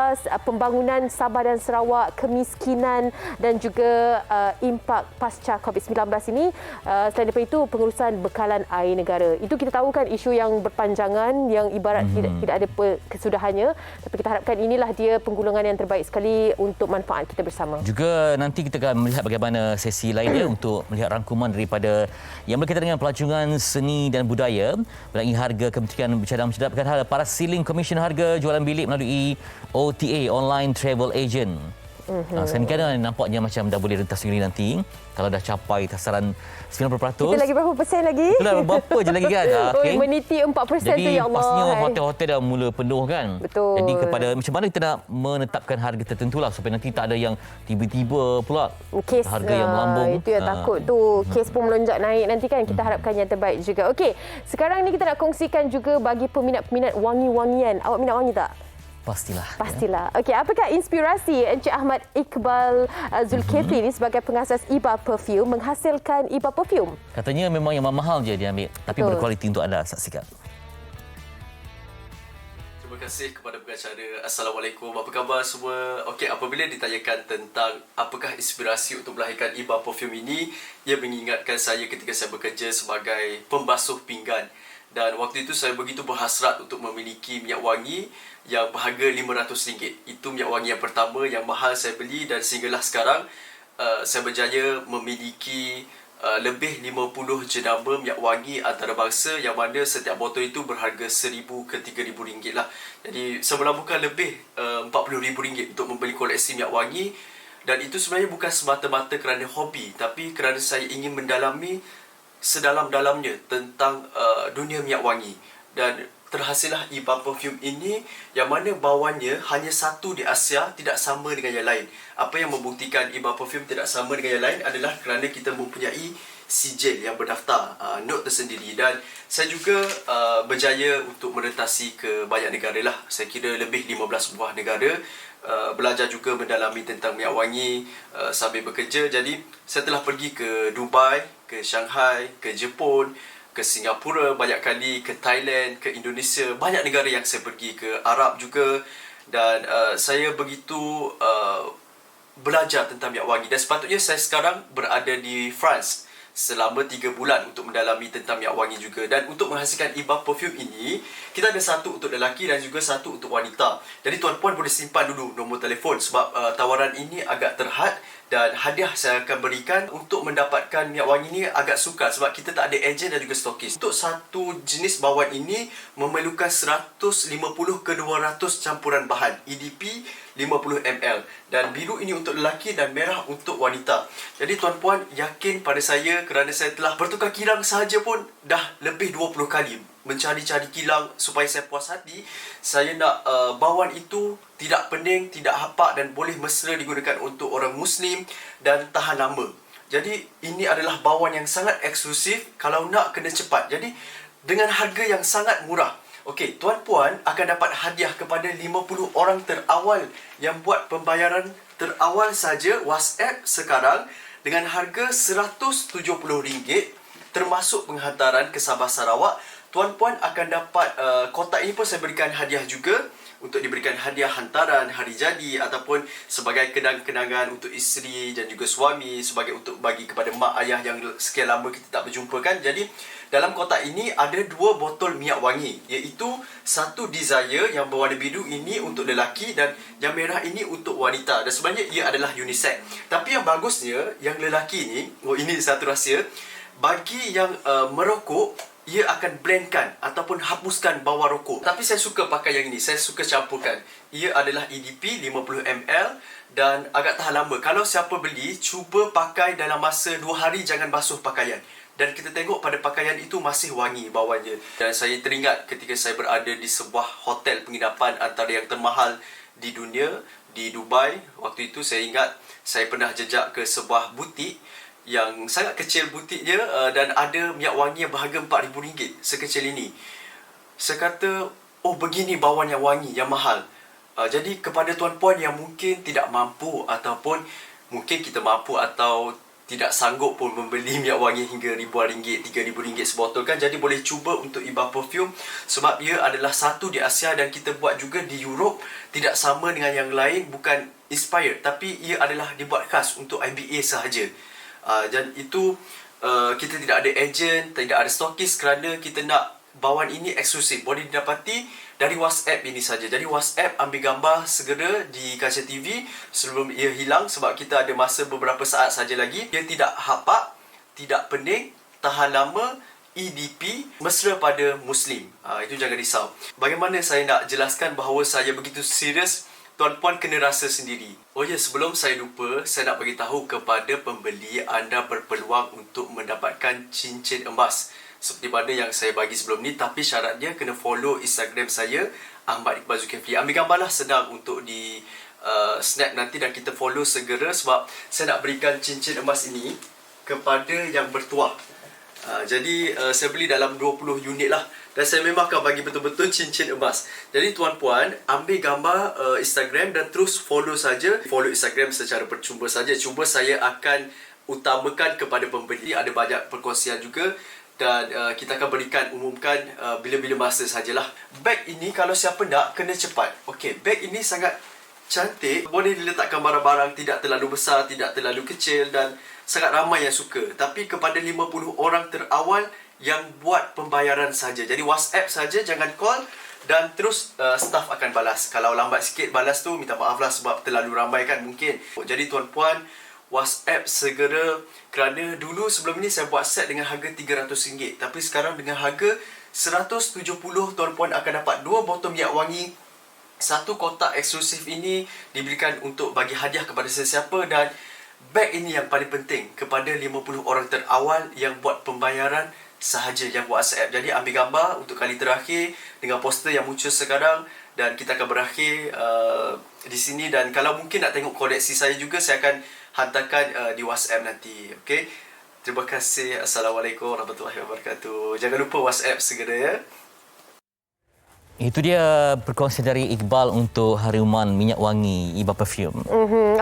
Speaker 1: pembangunan Sabah dan Sarawak, kemiskinan dan juga impak pasca COVID-19 ini. Selain daripada itu, pengurusan bekalan air negara. Itu kita tahu kan isu yang berpanjangan, yang ibarat tidak ada kesudahannya. Tapi kita harapkan inilah dia penggulungan yang terbaik sekali untuk manfaat kita bersama. Juga
Speaker 2: nanti kita akan melihat bagaimana sesi lainnya untuk melihat rangkuman daripada yang berkaitan dengan pelancungan seni dan budaya, melalui harga Kementerian Bercadang mencedapkan harga para siling komisen harga jualan bilik melalui OTA, Online Travel Agent. Saya ni kan nampaknya macam dah boleh rentas sendiri nanti kalau dah capai tasaran 9%.
Speaker 1: Kita lagi berapa persen lagi?
Speaker 2: Itulah berapa je lagi kan.
Speaker 1: Okay. Meniti 4% tu ya Allah.
Speaker 2: Jadi pastinya hotel-hotel dah mula penuh kan.
Speaker 1: Betul.
Speaker 2: Jadi kepada macam mana kita nak menetapkan harga tertentu lah supaya nanti tak ada yang tiba-tiba pula
Speaker 1: kes,
Speaker 2: harga yang melambung.
Speaker 1: Itu yang takut tu. Kes pun melonjak naik nanti kan. Kita harapkan yang terbaik juga. Okey, sekarang ni kita nak kongsikan juga bagi peminat-peminat wangi-wangian. Awak minat wangi tak? Pastilah. Okey, apakah inspirasi Encik Ahmad Iqbal Zulkifli ini sebagai pengasas Iba Perfume menghasilkan Iba Perfume?
Speaker 2: Katanya memang yang mahal je dia ambil, tapi berkualiti untuk anda. Saksikan.
Speaker 13: Terima kasih kepada pengacara. Assalamualaikum. Apa khabar semua? Okey, apabila ditanyakan tentang apakah inspirasi untuk melahirkan Iba Perfume ini, ia mengingatkan saya ketika saya bekerja sebagai pembasuh pinggan. Dan waktu itu saya begitu berhasrat untuk memiliki minyak wangi yang berharga RM500. Itu minyak wangi yang pertama yang mahal saya beli dan sehinggalah sekarang saya berjaya memiliki lebih 50 jenama minyak wangi antarabangsa yang mana setiap botol itu berharga RM1,000 ke RM3,000 lah. Jadi sebelah bukan lebih RM40,000 untuk membeli koleksi minyak wangi, dan itu sebenarnya bukan semata-mata kerana hobi, tapi kerana saya ingin mendalami sedalam-dalamnya tentang dunia minyak wangi. Dan terhasillah IBA Perfume ini yang mana bawaannya hanya satu di Asia, tidak sama dengan yang lain. Apa yang membuktikan IBA Perfume tidak sama dengan yang lain adalah kerana kita mempunyai sijil yang berdaftar, note tersendiri. Dan saya juga berjaya untuk meretasi ke banyak negara lah. Saya kira lebih 15 buah negara. Belajar juga mendalami tentang minyak wangi sambil bekerja. Jadi saya telah pergi ke Dubai, ke Shanghai, ke Jepun, ke Singapura banyak kali, ke Thailand, ke Indonesia, banyak negara yang saya pergi, ke Arab juga. Dan saya begitu belajar tentang minyak wangi. Dan sepatutnya saya sekarang berada di France selama 3 bulan untuk mendalami tentang minyak wangi juga. Dan untuk menghasilkan IBA Perfume ini, kita ada satu untuk lelaki dan juga satu untuk wanita. Jadi tuan-puan boleh simpan dulu nombor telefon sebab tawaran ini agak terhad. Dan hadiah saya akan berikan untuk mendapatkan minyak wangi ini agak sukar sebab kita tak ada ejen dan juga stokis. Untuk satu jenis bawaan ini memerlukan 150 ke 200 campuran bahan. EDP 50 ml. Dan biru ini untuk lelaki dan merah untuk wanita. Jadi tuan-puan yakin pada saya kerana saya telah bertukar kilang sahaja pun dah lebih 20 kali mencari-cari kilang supaya saya puas hati. Saya nak bawaan itu tidak pening, tidak hapak dan boleh mesra digunakan untuk orang Muslim dan tahan lama. Jadi ini adalah bawaan yang sangat eksklusif kalau nak kena cepat. Jadi dengan harga yang sangat murah. Okey, tuan-puan akan dapat hadiah kepada 50 orang terawal yang buat pembayaran terawal saja WhatsApp sekarang dengan harga RM170 termasuk penghantaran ke Sabah Sarawak. Tuan-puan akan dapat kotak ini pun saya berikan hadiah juga untuk diberikan hadiah hantaran hari jadi ataupun sebagai kenang-kenangan untuk isteri dan juga suami, sebagai untuk bagi kepada mak ayah yang sekian lama kita tak berjumpa kan. Jadi dalam kotak ini ada 2 botol minyak wangi, iaitu satu Desire yang berwarna biru ini untuk lelaki dan yang merah ini untuk wanita. Dan sebenarnya ia adalah unisex. Tapi yang bagusnya yang lelaki ni, ini satu rahsia, bagi yang merokok, ia akan blendkan ataupun hapuskan bawah rokok. Tapi saya suka pakai yang ini, saya suka campurkan. Ia adalah EDP 50 ml dan agak tahan lama. Kalau siapa beli, cuba pakai dalam masa 2 hari, jangan basuh pakaian. Dan kita tengok pada pakaian itu masih wangi bawahnya. Dan saya teringat ketika saya berada di sebuah hotel penginapan antara yang termahal di dunia, di Dubai. Waktu itu saya ingat saya pernah jejak ke sebuah butik yang sangat kecil butiknya dan ada minyak wangi yang berharga RM4,000 sekecil ini. Saya kata, oh begini bawaan yang wangi, yang mahal. Jadi kepada tuan-puan yang mungkin tidak mampu ataupun mungkin kita mampu atau tidak sanggup pun membeli minyak wangi hingga ribuan ringgit, RM3,000 sebotol kan. Jadi boleh cuba untuk IBA Perfume sebab ia adalah satu di Asia dan kita buat juga di Europe. Tidak sama dengan yang lain, bukan inspired, tapi ia adalah dibuat khas untuk IBA sahaja. Dan itu kita tidak ada ejen, tidak ada stokis kerana kita nak bawaan ini eksklusif. Boleh didapati dari WhatsApp ini saja. Jadi WhatsApp ambil gambar segera di kaca TV sebelum ia hilang sebab kita ada masa beberapa saat saja lagi. Ia tidak hapak, tidak pening, tahan lama, EDP, mesra pada Muslim. Itu jangan risau. Bagaimana saya nak jelaskan bahawa saya begitu serius, tuan-puan kena rasa sendiri. Oh ya, sebelum saya lupa, saya nak beritahu kepada pembeli anda berpeluang untuk mendapatkan cincin emas seperti mana yang saya bagi sebelum ni, tapi syaratnya kena follow Instagram saya, Ahmad Iqbal Zulkifli. Ambil gambarlah, senang untuk di snap nanti dan kita follow segera sebab saya nak berikan cincin emas ini kepada yang bertuah. Jadi saya beli dalam 20 unit lah. Dan saya memang akan bagi betul-betul cincin emas. Jadi tuan-puan, ambil gambar Instagram dan terus follow saja. Follow Instagram secara percuma saja. Cuma saya akan utamakan kepada pembeli. Ada banyak perkongsian juga. Dan kita akan umumkan bila-bila masa sajalah. Beg ini kalau siapa nak, kena cepat. Okey, beg ini sangat cantik. Boleh diletakkan barang-barang, tidak terlalu besar, tidak terlalu kecil dan sangat ramai yang suka. Tapi kepada 50 orang terawal yang buat pembayaran saja. Jadi WhatsApp saja, jangan call dan terus staff akan balas. Kalau lambat sikit balas tu, minta maaf lah sebab terlalu ramai kan mungkin. Jadi tuan-puan, WhatsApp segera, kerana dulu sebelum ini saya buat set dengan harga RM300, tapi sekarang dengan harga RM170 tuan-puan akan dapat 2 botol minyak wangi. Satu kotak eksklusif ini diberikan untuk bagi hadiah kepada sesiapa, dan beg ini yang paling penting kepada 50 orang terawal yang buat pembayaran sahaja yang WhatsApp. Jadi ambil gambar untuk kali terakhir dengan poster yang muncul sekarang, dan kita akan berakhir di sini. Dan kalau mungkin nak tengok koleksi saya juga, saya akan hantarkan di WhatsApp nanti. Okey. Terima kasih. Assalamualaikum warahmatullahi wabarakatuh. Jangan lupa WhatsApp segera ya.
Speaker 2: Itu dia perkongsian dari Iqbal untuk Haruman Minyak Wangi Iba Perfume.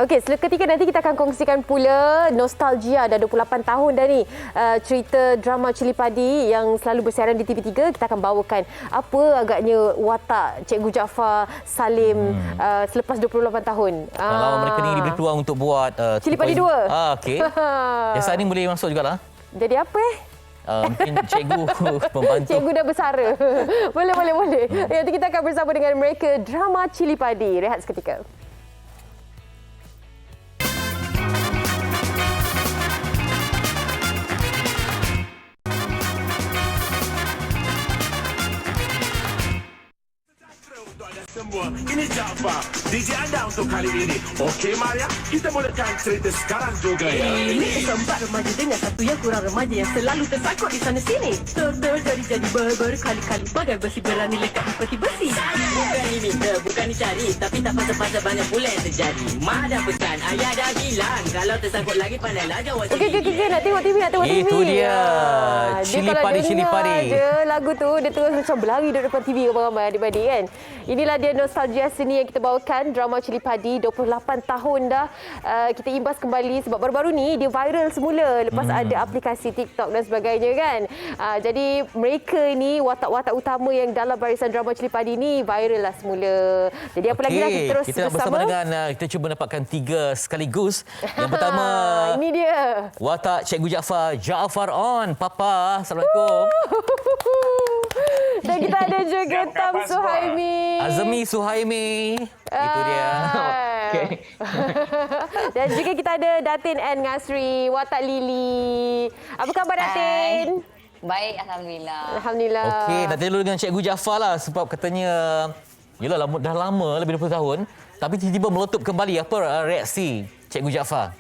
Speaker 1: Okey, seketika nanti kita akan kongsikan pula nostalgia. Dah 28 tahun dah ni cerita drama Cili Padi yang selalu bersiaran di TV3. Kita akan bawakan apa agaknya watak Cikgu Jaafar Salim selepas 28 tahun.
Speaker 2: Kalau mereka ni diberi peluang untuk buat
Speaker 1: Cili Padi 2.
Speaker 2: Okey. Yasa ni boleh masuk jugalah.
Speaker 1: Jadi apa
Speaker 2: mungkin cikgu pembantu.
Speaker 1: Cikgu dah bersara. Boleh. Nanti kita akan bersama dengan mereka drama Cili Padi. Rehat seketika.
Speaker 14: Ini Jaafar, DJ anda untuk kali ini. Okey Maria, kita mulakan cerita sekarang juga ya.
Speaker 15: Ini keempat remaja dengan satu yang kurang remaja yang selalu tersangkut di sana sini. Terjadi berkali-kali bagai besi berani lekat seperti besi. Bukan limiter, bukan dicari, tapi tak pasal-pasal banyak pula yang terjadi. Mak dah pesan, ayah dah bilang, kalau tersangkut lagi pandailah jawab.
Speaker 1: Okey, nak tengok TV,
Speaker 2: Itu dia. Cili Padi.
Speaker 1: Je lagu tu, dia terus macam berlari di depan TV ramai-ramai adik-adik kan. Inilah dia nostalgia seni yang kita bawakan, drama Cili Padi. 28 tahun dah kita imbas kembali sebab baru-baru ni dia viral semula lepas ada aplikasi TikTok dan sebagainya kan. Jadi mereka ni watak-watak utama yang dalam barisan drama Cili Padi ni viral lah semula. Jadi apa lagi lah, kita terus
Speaker 2: kita bersama dengan kita cuba dapatkan 3 sekaligus. Yang pertama
Speaker 1: ini dia
Speaker 2: watak Cikgu Jaafar on. Papa, Assalamualaikum.
Speaker 1: Dan kita ada juga Tam Suhaimi.
Speaker 2: Azmi Suhaimi. Itu dia.
Speaker 1: Okay. Dan juga kita ada Datin N. Ngasri, watak Lily. Apa khabar Datin?
Speaker 16: Baik, Alhamdulillah.
Speaker 1: Alhamdulillah.
Speaker 2: Okey, nak tanya dulu dengan Cikgu Jaafar lah sebab katanya yelah dah lama, lebih 20 tahun, tapi tiba-tiba meletup kembali. Apa reaksi Cikgu Jaafar?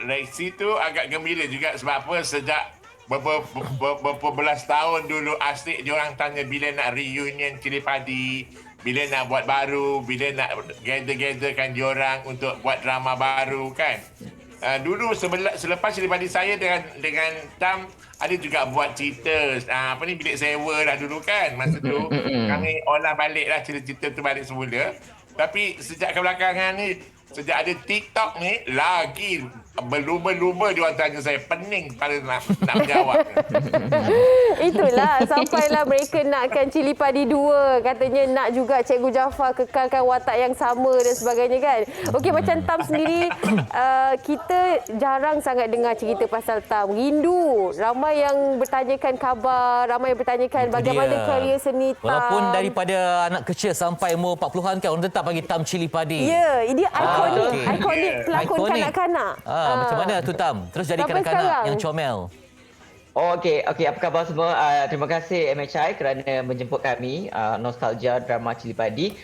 Speaker 14: Reaksi tu agak gembira juga sebab apa, sejak beberapa belas tahun dulu asyik diorang tanya bila nak reunion Cili Padi, bila nak buat baru, bila nak gather-gatherkan diorang untuk buat drama baru kan. Dulu selepas Cili Padi saya dengan Tam ada juga buat cerita bilik sewa lah dulu kan. Masa tu kami olah balik lah cerita-cerita tu balik semula. Tapi sejak kebelakangan ni, sejak ada TikTok ni, lagi berlumba-lumba diorang tanya saya, pening pada nak menjawab.
Speaker 1: Itulah, sampailah mereka nakkan Cili Padi 2. Katanya nak juga Cikgu Jaafar kekalkan watak yang sama dan sebagainya kan. Okey, macam Tam sendiri, kita jarang sangat dengar cerita pasal Tam. Rindu. Ramai yang bertanyakan khabar, ramai yang bertanyakan bagaimana karier seni Tam.
Speaker 2: Walaupun daripada anak kecil sampai umur 40-an kan, orang tetap panggil Tam Cili Padi.
Speaker 1: Ya, dia ikonik pelakon kanak-kanak.
Speaker 2: Macam mana tu Tam? Terus jadi kanak-kanak yang comel.
Speaker 17: Okey, apa khabar semua? Terima kasih MHI kerana menjemput kami nostalgia drama Cili Padi.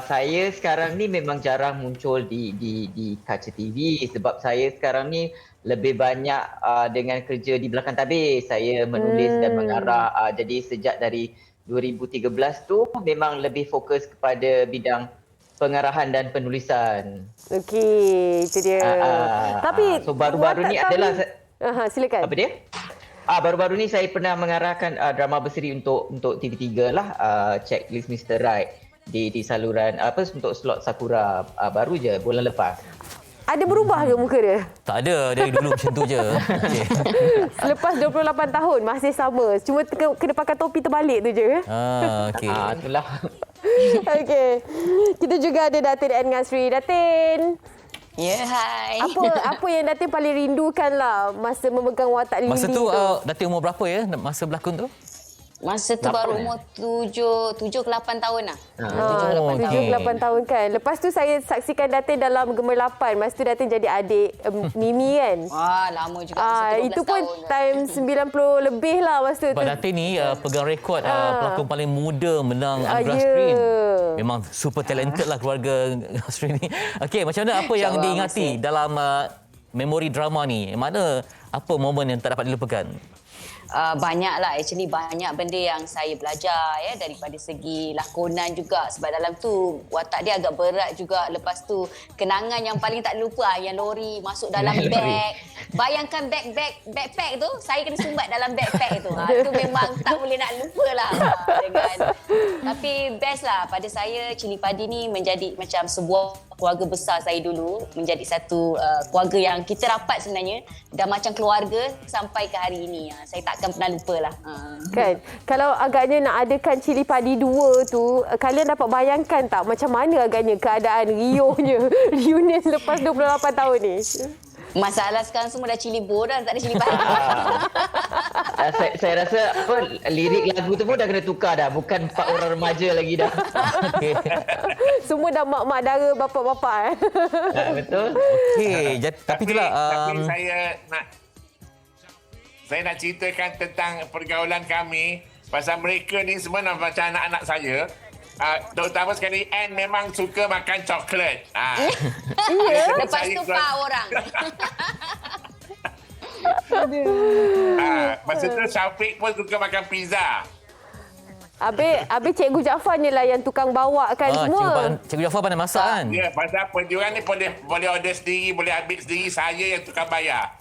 Speaker 17: Saya sekarang ni memang jarang muncul di kaca TV sebab saya sekarang ni lebih banyak dengan kerja di belakang tabir. Saya menulis dan mengarah. Jadi sejak dari 2013 tu memang lebih fokus kepada bidang pengarahan dan penulisan.
Speaker 1: Okey, itu dia. Tapi
Speaker 17: so baru-baru ni adalah
Speaker 1: silakan.
Speaker 17: Apa dia? Baru-baru ni saya pernah mengarahkan drama berseri untuk TV3 lah, Checklist Mr. Right di saluran untuk slot Sakura, baru je bulan lepas.
Speaker 1: Ada berubah ke muka dia?
Speaker 2: Tak ada, dari dulu macam tu je. Okay.
Speaker 1: Selepas 28 tahun masih sama. Cuma kena pakai topi terbalik tu je.
Speaker 2: Okey.
Speaker 17: Itulah.
Speaker 1: Okey. Kita juga ada Datin N. Ngasri. Datin.
Speaker 16: Ya, hai.
Speaker 1: Apa yang Datin paling rindukan lah masa memegang watak Lily
Speaker 2: Masa tu Datin umur berapa ya masa berlakon tu?
Speaker 16: Masa tu baru umur 7 ke 8 tahun lah.
Speaker 1: 7 ke 8 tahun kan. Lepas tu saya saksikan Datin dalam Gemerlapan. Masa tu Datin jadi adik Mimi kan.
Speaker 16: Lama juga.
Speaker 1: Itu pun time 90 lebih lah masa tu.
Speaker 2: Sebab Datin ni pegang rekod pelakon paling muda menang anugerah Screen. Memang super talented lah keluarga Screen ni. Okey, macam mana apa yang diingati dalam memori drama ni? Mana apa momen yang tak dapat dilupakan?
Speaker 16: Banyak lah, actually banyak benda yang saya belajar ya, daripada segi lakonan juga, sebab dalam tu watak dia agak berat juga. Lepas tu kenangan yang paling tak lupa yang lori masuk dalam beg. Bayangkan backpack tu, saya kena sumbat dalam backpack tu. Itu memang tak boleh nak lupa lah. Tapi best lah, pada saya Cili Padi ni menjadi macam sebuah keluarga besar saya dulu, menjadi satu keluarga yang kita rapat sebenarnya, dah macam keluarga sampai ke hari ini. Saya takkan pernah lupa lah.
Speaker 1: Kan, kalau agaknya nak adakan Cili Padi 2 tu, kalian dapat bayangkan tak macam mana agaknya keadaan Rio-nya reunion lepas 28 tahun ni?
Speaker 16: Masalah sekarang semua dah cili bor dah, tak ada cili padi.
Speaker 17: Saya rasa lirik lagu tu pun dah kena tukar dah. Bukan 4 orang remaja lagi dah.
Speaker 1: Semua dah mak-mak dara, bapak-bapak.
Speaker 17: Betul.
Speaker 2: Okey, tapi itulah.
Speaker 14: Tapi saya nak ceritakan tentang pergaulan kami. Pasal mereka ni semua macam anak-anak saya. Terutama sekali Anne memang suka makan coklat.
Speaker 16: Lepas tu orang.
Speaker 14: Masa tu Syafiq pun suka makan pizza.
Speaker 1: Habis Cikgu Jaafar ni lah yang tukang bawakan semua.
Speaker 2: Cikgu Jaafar pandai masak kan?
Speaker 14: Ya, pasal penjualan ni boleh order sendiri, boleh ambil sendiri. Saya yang tukang bayar.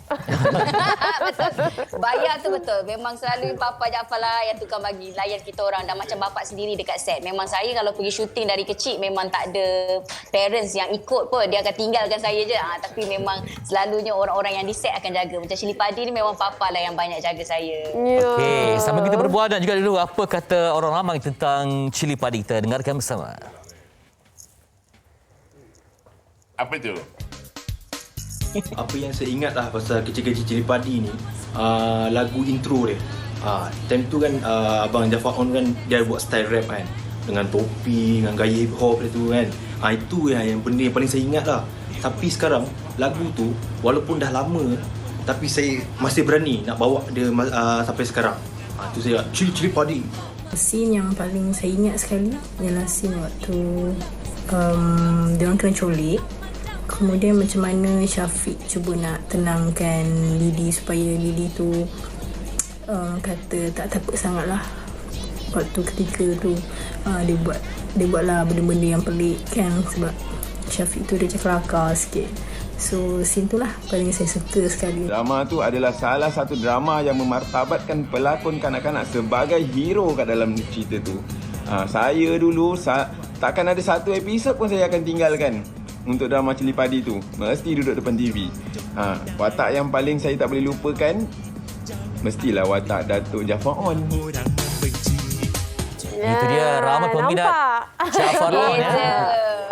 Speaker 16: Betul. Bayar tu betul. Memang selalu Papa Jaafar lah yang tukang bagi layan kita orang. Dah macam bapak sendiri dekat set. Memang saya kalau pergi syuting dari kecil memang tak ada parents yang ikut pun. Dia akan tinggalkan saya je. Tapi memang selalunya orang-orang yang di set akan jaga. Macam Cili Padi ni memang Papa lah yang banyak jaga saya.
Speaker 2: Okey, sambil kita berbual dan juga dulu apa kata orang ramai tentang Cili Padi, kita dengarkan bersama.
Speaker 14: Apa tu?
Speaker 18: Apa yang saya ingat lah pasal kecil-kecil Cili Padi ni, lagu intro dia. Time tu kan Abang Jaafar On kan dia buat style rap kan, dengan topi, dengan gaya hip hop dia tu kan. Itu yang benda yang paling saya ingat lah. Tapi sekarang lagu tu walaupun dah lama, tapi saya masih berani nak bawa dia sampai sekarang. Tu saya Cili Padi.
Speaker 5: Scene yang paling saya ingat sekali ialah scene waktu diorang kena colik. Kemudian macam mana Syafiq cuba nak tenangkan Lily supaya Lily tu kata tak takut sangat lah. Waktu ketika tu dia buatlah benda-benda yang pelik kan, sebab Syafiq tu dia kelakar sikit. So scene tu lah paling saya suka sekali.
Speaker 19: Drama tu adalah salah satu drama yang memartabatkan pelakon kanak-kanak sebagai hero kat dalam cerita tu. Saya dulu takkan ada satu episod pun saya akan tinggalkan untuk drama Cili Padi tu. Mesti duduk depan TV. Watak yang paling saya tak boleh lupakan mestilah watak Datuk Jaafar On.
Speaker 2: Itu dia ramai peminat Jaafar On ya.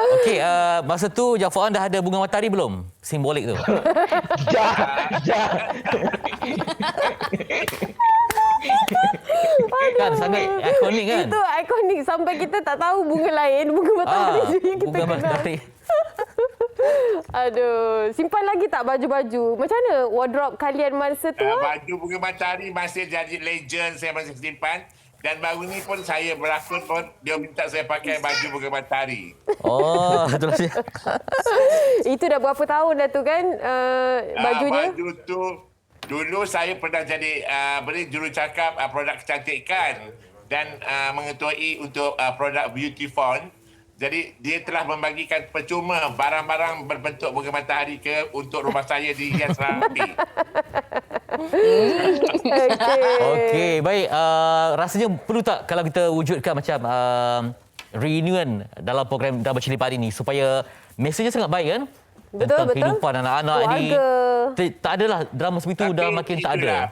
Speaker 2: Okey, masa tu Jaafar On dah ada bunga matahari belum? Simbolik tu. Kan sangat ikonik kan?
Speaker 1: Itu ikonik sampai kita tak tahu bunga lain, bunga matahari je yang kita
Speaker 2: bunga
Speaker 1: kenal.
Speaker 2: matahari.
Speaker 1: Aduh, simpan lagi tak baju-baju? Macam mana wardrobe kalian masa tu?
Speaker 14: Baju bunga matahari masih jadi legend, saya masih simpan. Dan baru ni pun saya berlakon pun dia minta saya pakai baju bunga matahari.
Speaker 2: Oh, itulah dia.
Speaker 1: Itu dah berapa tahun dah tu kan bajunya?
Speaker 14: Baju tu dulu saya pernah jadi jurucakap produk kecantikan dan mengetuai untuk produk Beauty Font. Jadi dia telah membagikan percuma barang-barang berbentuk bunga matahari untuk rumah saya dihias rapi.
Speaker 2: Okey, baik. Rasanya perlu tak kalau kita wujudkan macam reunion dalam program Drama Cili Padi ni supaya mesejnya sangat baik kan? Tentang kehidupan anak-anak ni. Tak adalah drama seperti itu dah makin tak ada.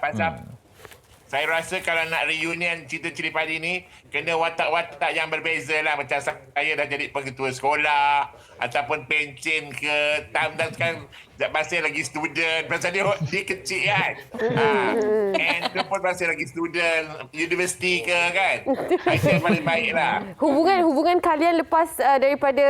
Speaker 14: Saya rasa kalau nak reunion cerita cili padi ni, kena watak-watak yang berbeza lah. Macam saya dah jadi pengetua sekolah, ataupun pencen ke, Tam dan sekarang masih lagi student. Pasal dia kecil kan. And tu pun masih lagi student, universiti ke kan. Itu yang paling baik lah.
Speaker 1: Hubungan kalian lepas daripada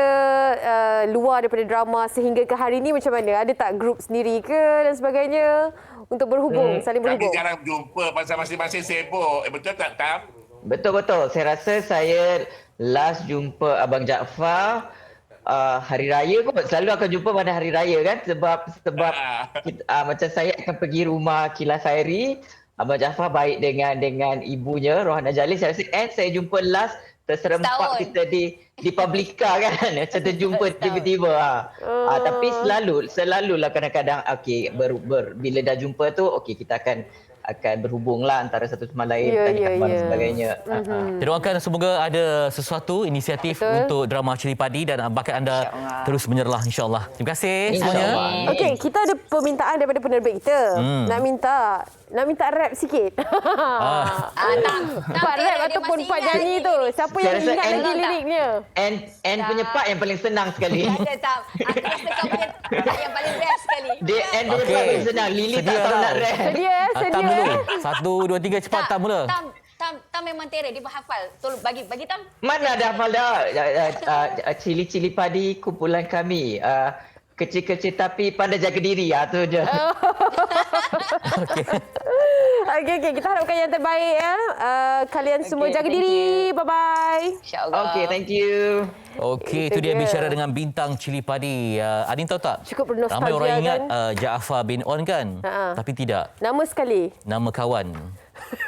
Speaker 1: luar daripada drama sehingga ke hari ni macam mana? Ada tak grup sendiri ke dan sebagainya? Untuk berhubung, saling berhubung.
Speaker 14: Kami jarang jumpa pasal masing-masing sibuk. Betul tak, Tam?
Speaker 17: Betul-betul. Saya rasa saya last jumpa Abang Jaafar hari raya kot. Selalu akan jumpa pada hari raya kan. Sebab macam saya akan pergi rumah Kilas Khairi. Abang Jaafar baik dengan ibunya, Rohana Jalil. Saya rasa saya jumpa last terserempak kita di Publika kan. Macam terjumpa tiba-tiba. Tapi selalulah kadang-kadang bila dah jumpa tu kita akan berhubung lah antara satu sama lain, tanya khabar dan sebagainya.
Speaker 2: Kita doakan semoga ada sesuatu inisiatif untuk drama Cili Padi dan bakat anda terus menyerlah insya-Allah. Terima kasih semuanya.
Speaker 1: Okey, kita ada permintaan daripada penerbit kita. Nak minta rap sikit. Part rap ataupun part nyanyi tu. Siapa yang ingat lagi liriknya?
Speaker 17: And punya part yang paling senang sekali.
Speaker 16: Ada tak? Aku rasa kau punya part yang paling best sekali.
Speaker 17: Dia and punya part paling senang. Lili tak tahu nak rap.
Speaker 2: Tam dulu. 1, 2, 3 cepat Tam mula.
Speaker 16: Tam memang terror, dia hafal. Tolong bagi Tam.
Speaker 17: Mana ada hafal dah. Cili-cili padi kumpulan kami. Kecil-kecil tapi pandai jaga diri. Tu je.
Speaker 1: Okey, kita harapkan yang terbaik ya. Kalian semua jaga diri. Bye-bye.
Speaker 16: InsyaAllah.
Speaker 17: Okey, thank you.
Speaker 2: Okey, itu dia bicara dengan bintang Cili Padi. Adin tahu tak?
Speaker 1: Cukup bernostalgia
Speaker 2: ramai orang ingat
Speaker 1: kan?
Speaker 2: Jaafar bin On kan? Tapi tidak.
Speaker 1: Nama sekali.
Speaker 2: Nama kawan.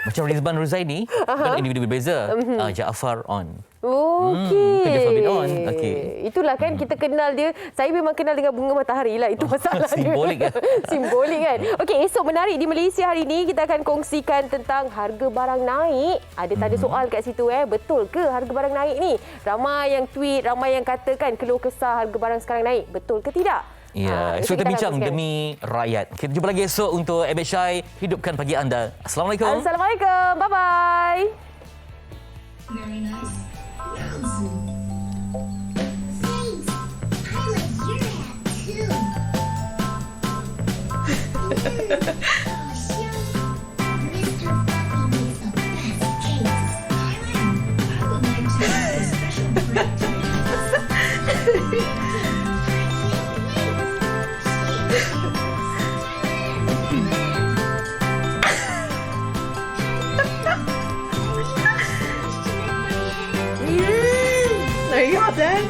Speaker 2: Macam Rizban Ruzaini, kan individu berbeza. Jaafar On.
Speaker 1: Okey.
Speaker 2: Jaafar bin On. Okey.
Speaker 1: Itulah kan kita kenal dia. Saya memang kenal dengan bunga matahari lah. Itu masalahnya.
Speaker 2: Simbolik kan?
Speaker 1: Simbolik kan? Okey, esok menarik di Malaysia hari ini kita akan kongsikan tentang harga barang naik. Ada tanda soal kat situ Betul ke harga barang naik ni? Ramai yang tweet, ramai yang katakan keluh kesah harga barang sekarang naik. Betul ke tidak?
Speaker 2: Ya, esok kita bincang demi rakyat. Kita jumpa lagi esok untuk MHI Hidupkan Pagi Anda. Assalamualaikum.
Speaker 1: Assalamualaikum. Bye-bye.
Speaker 20: Very nice. There you go, then.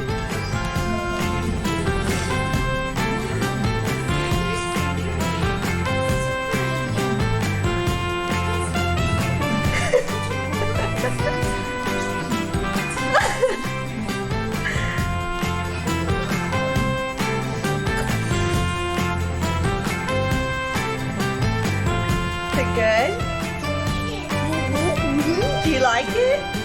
Speaker 20: Good. Do you like it?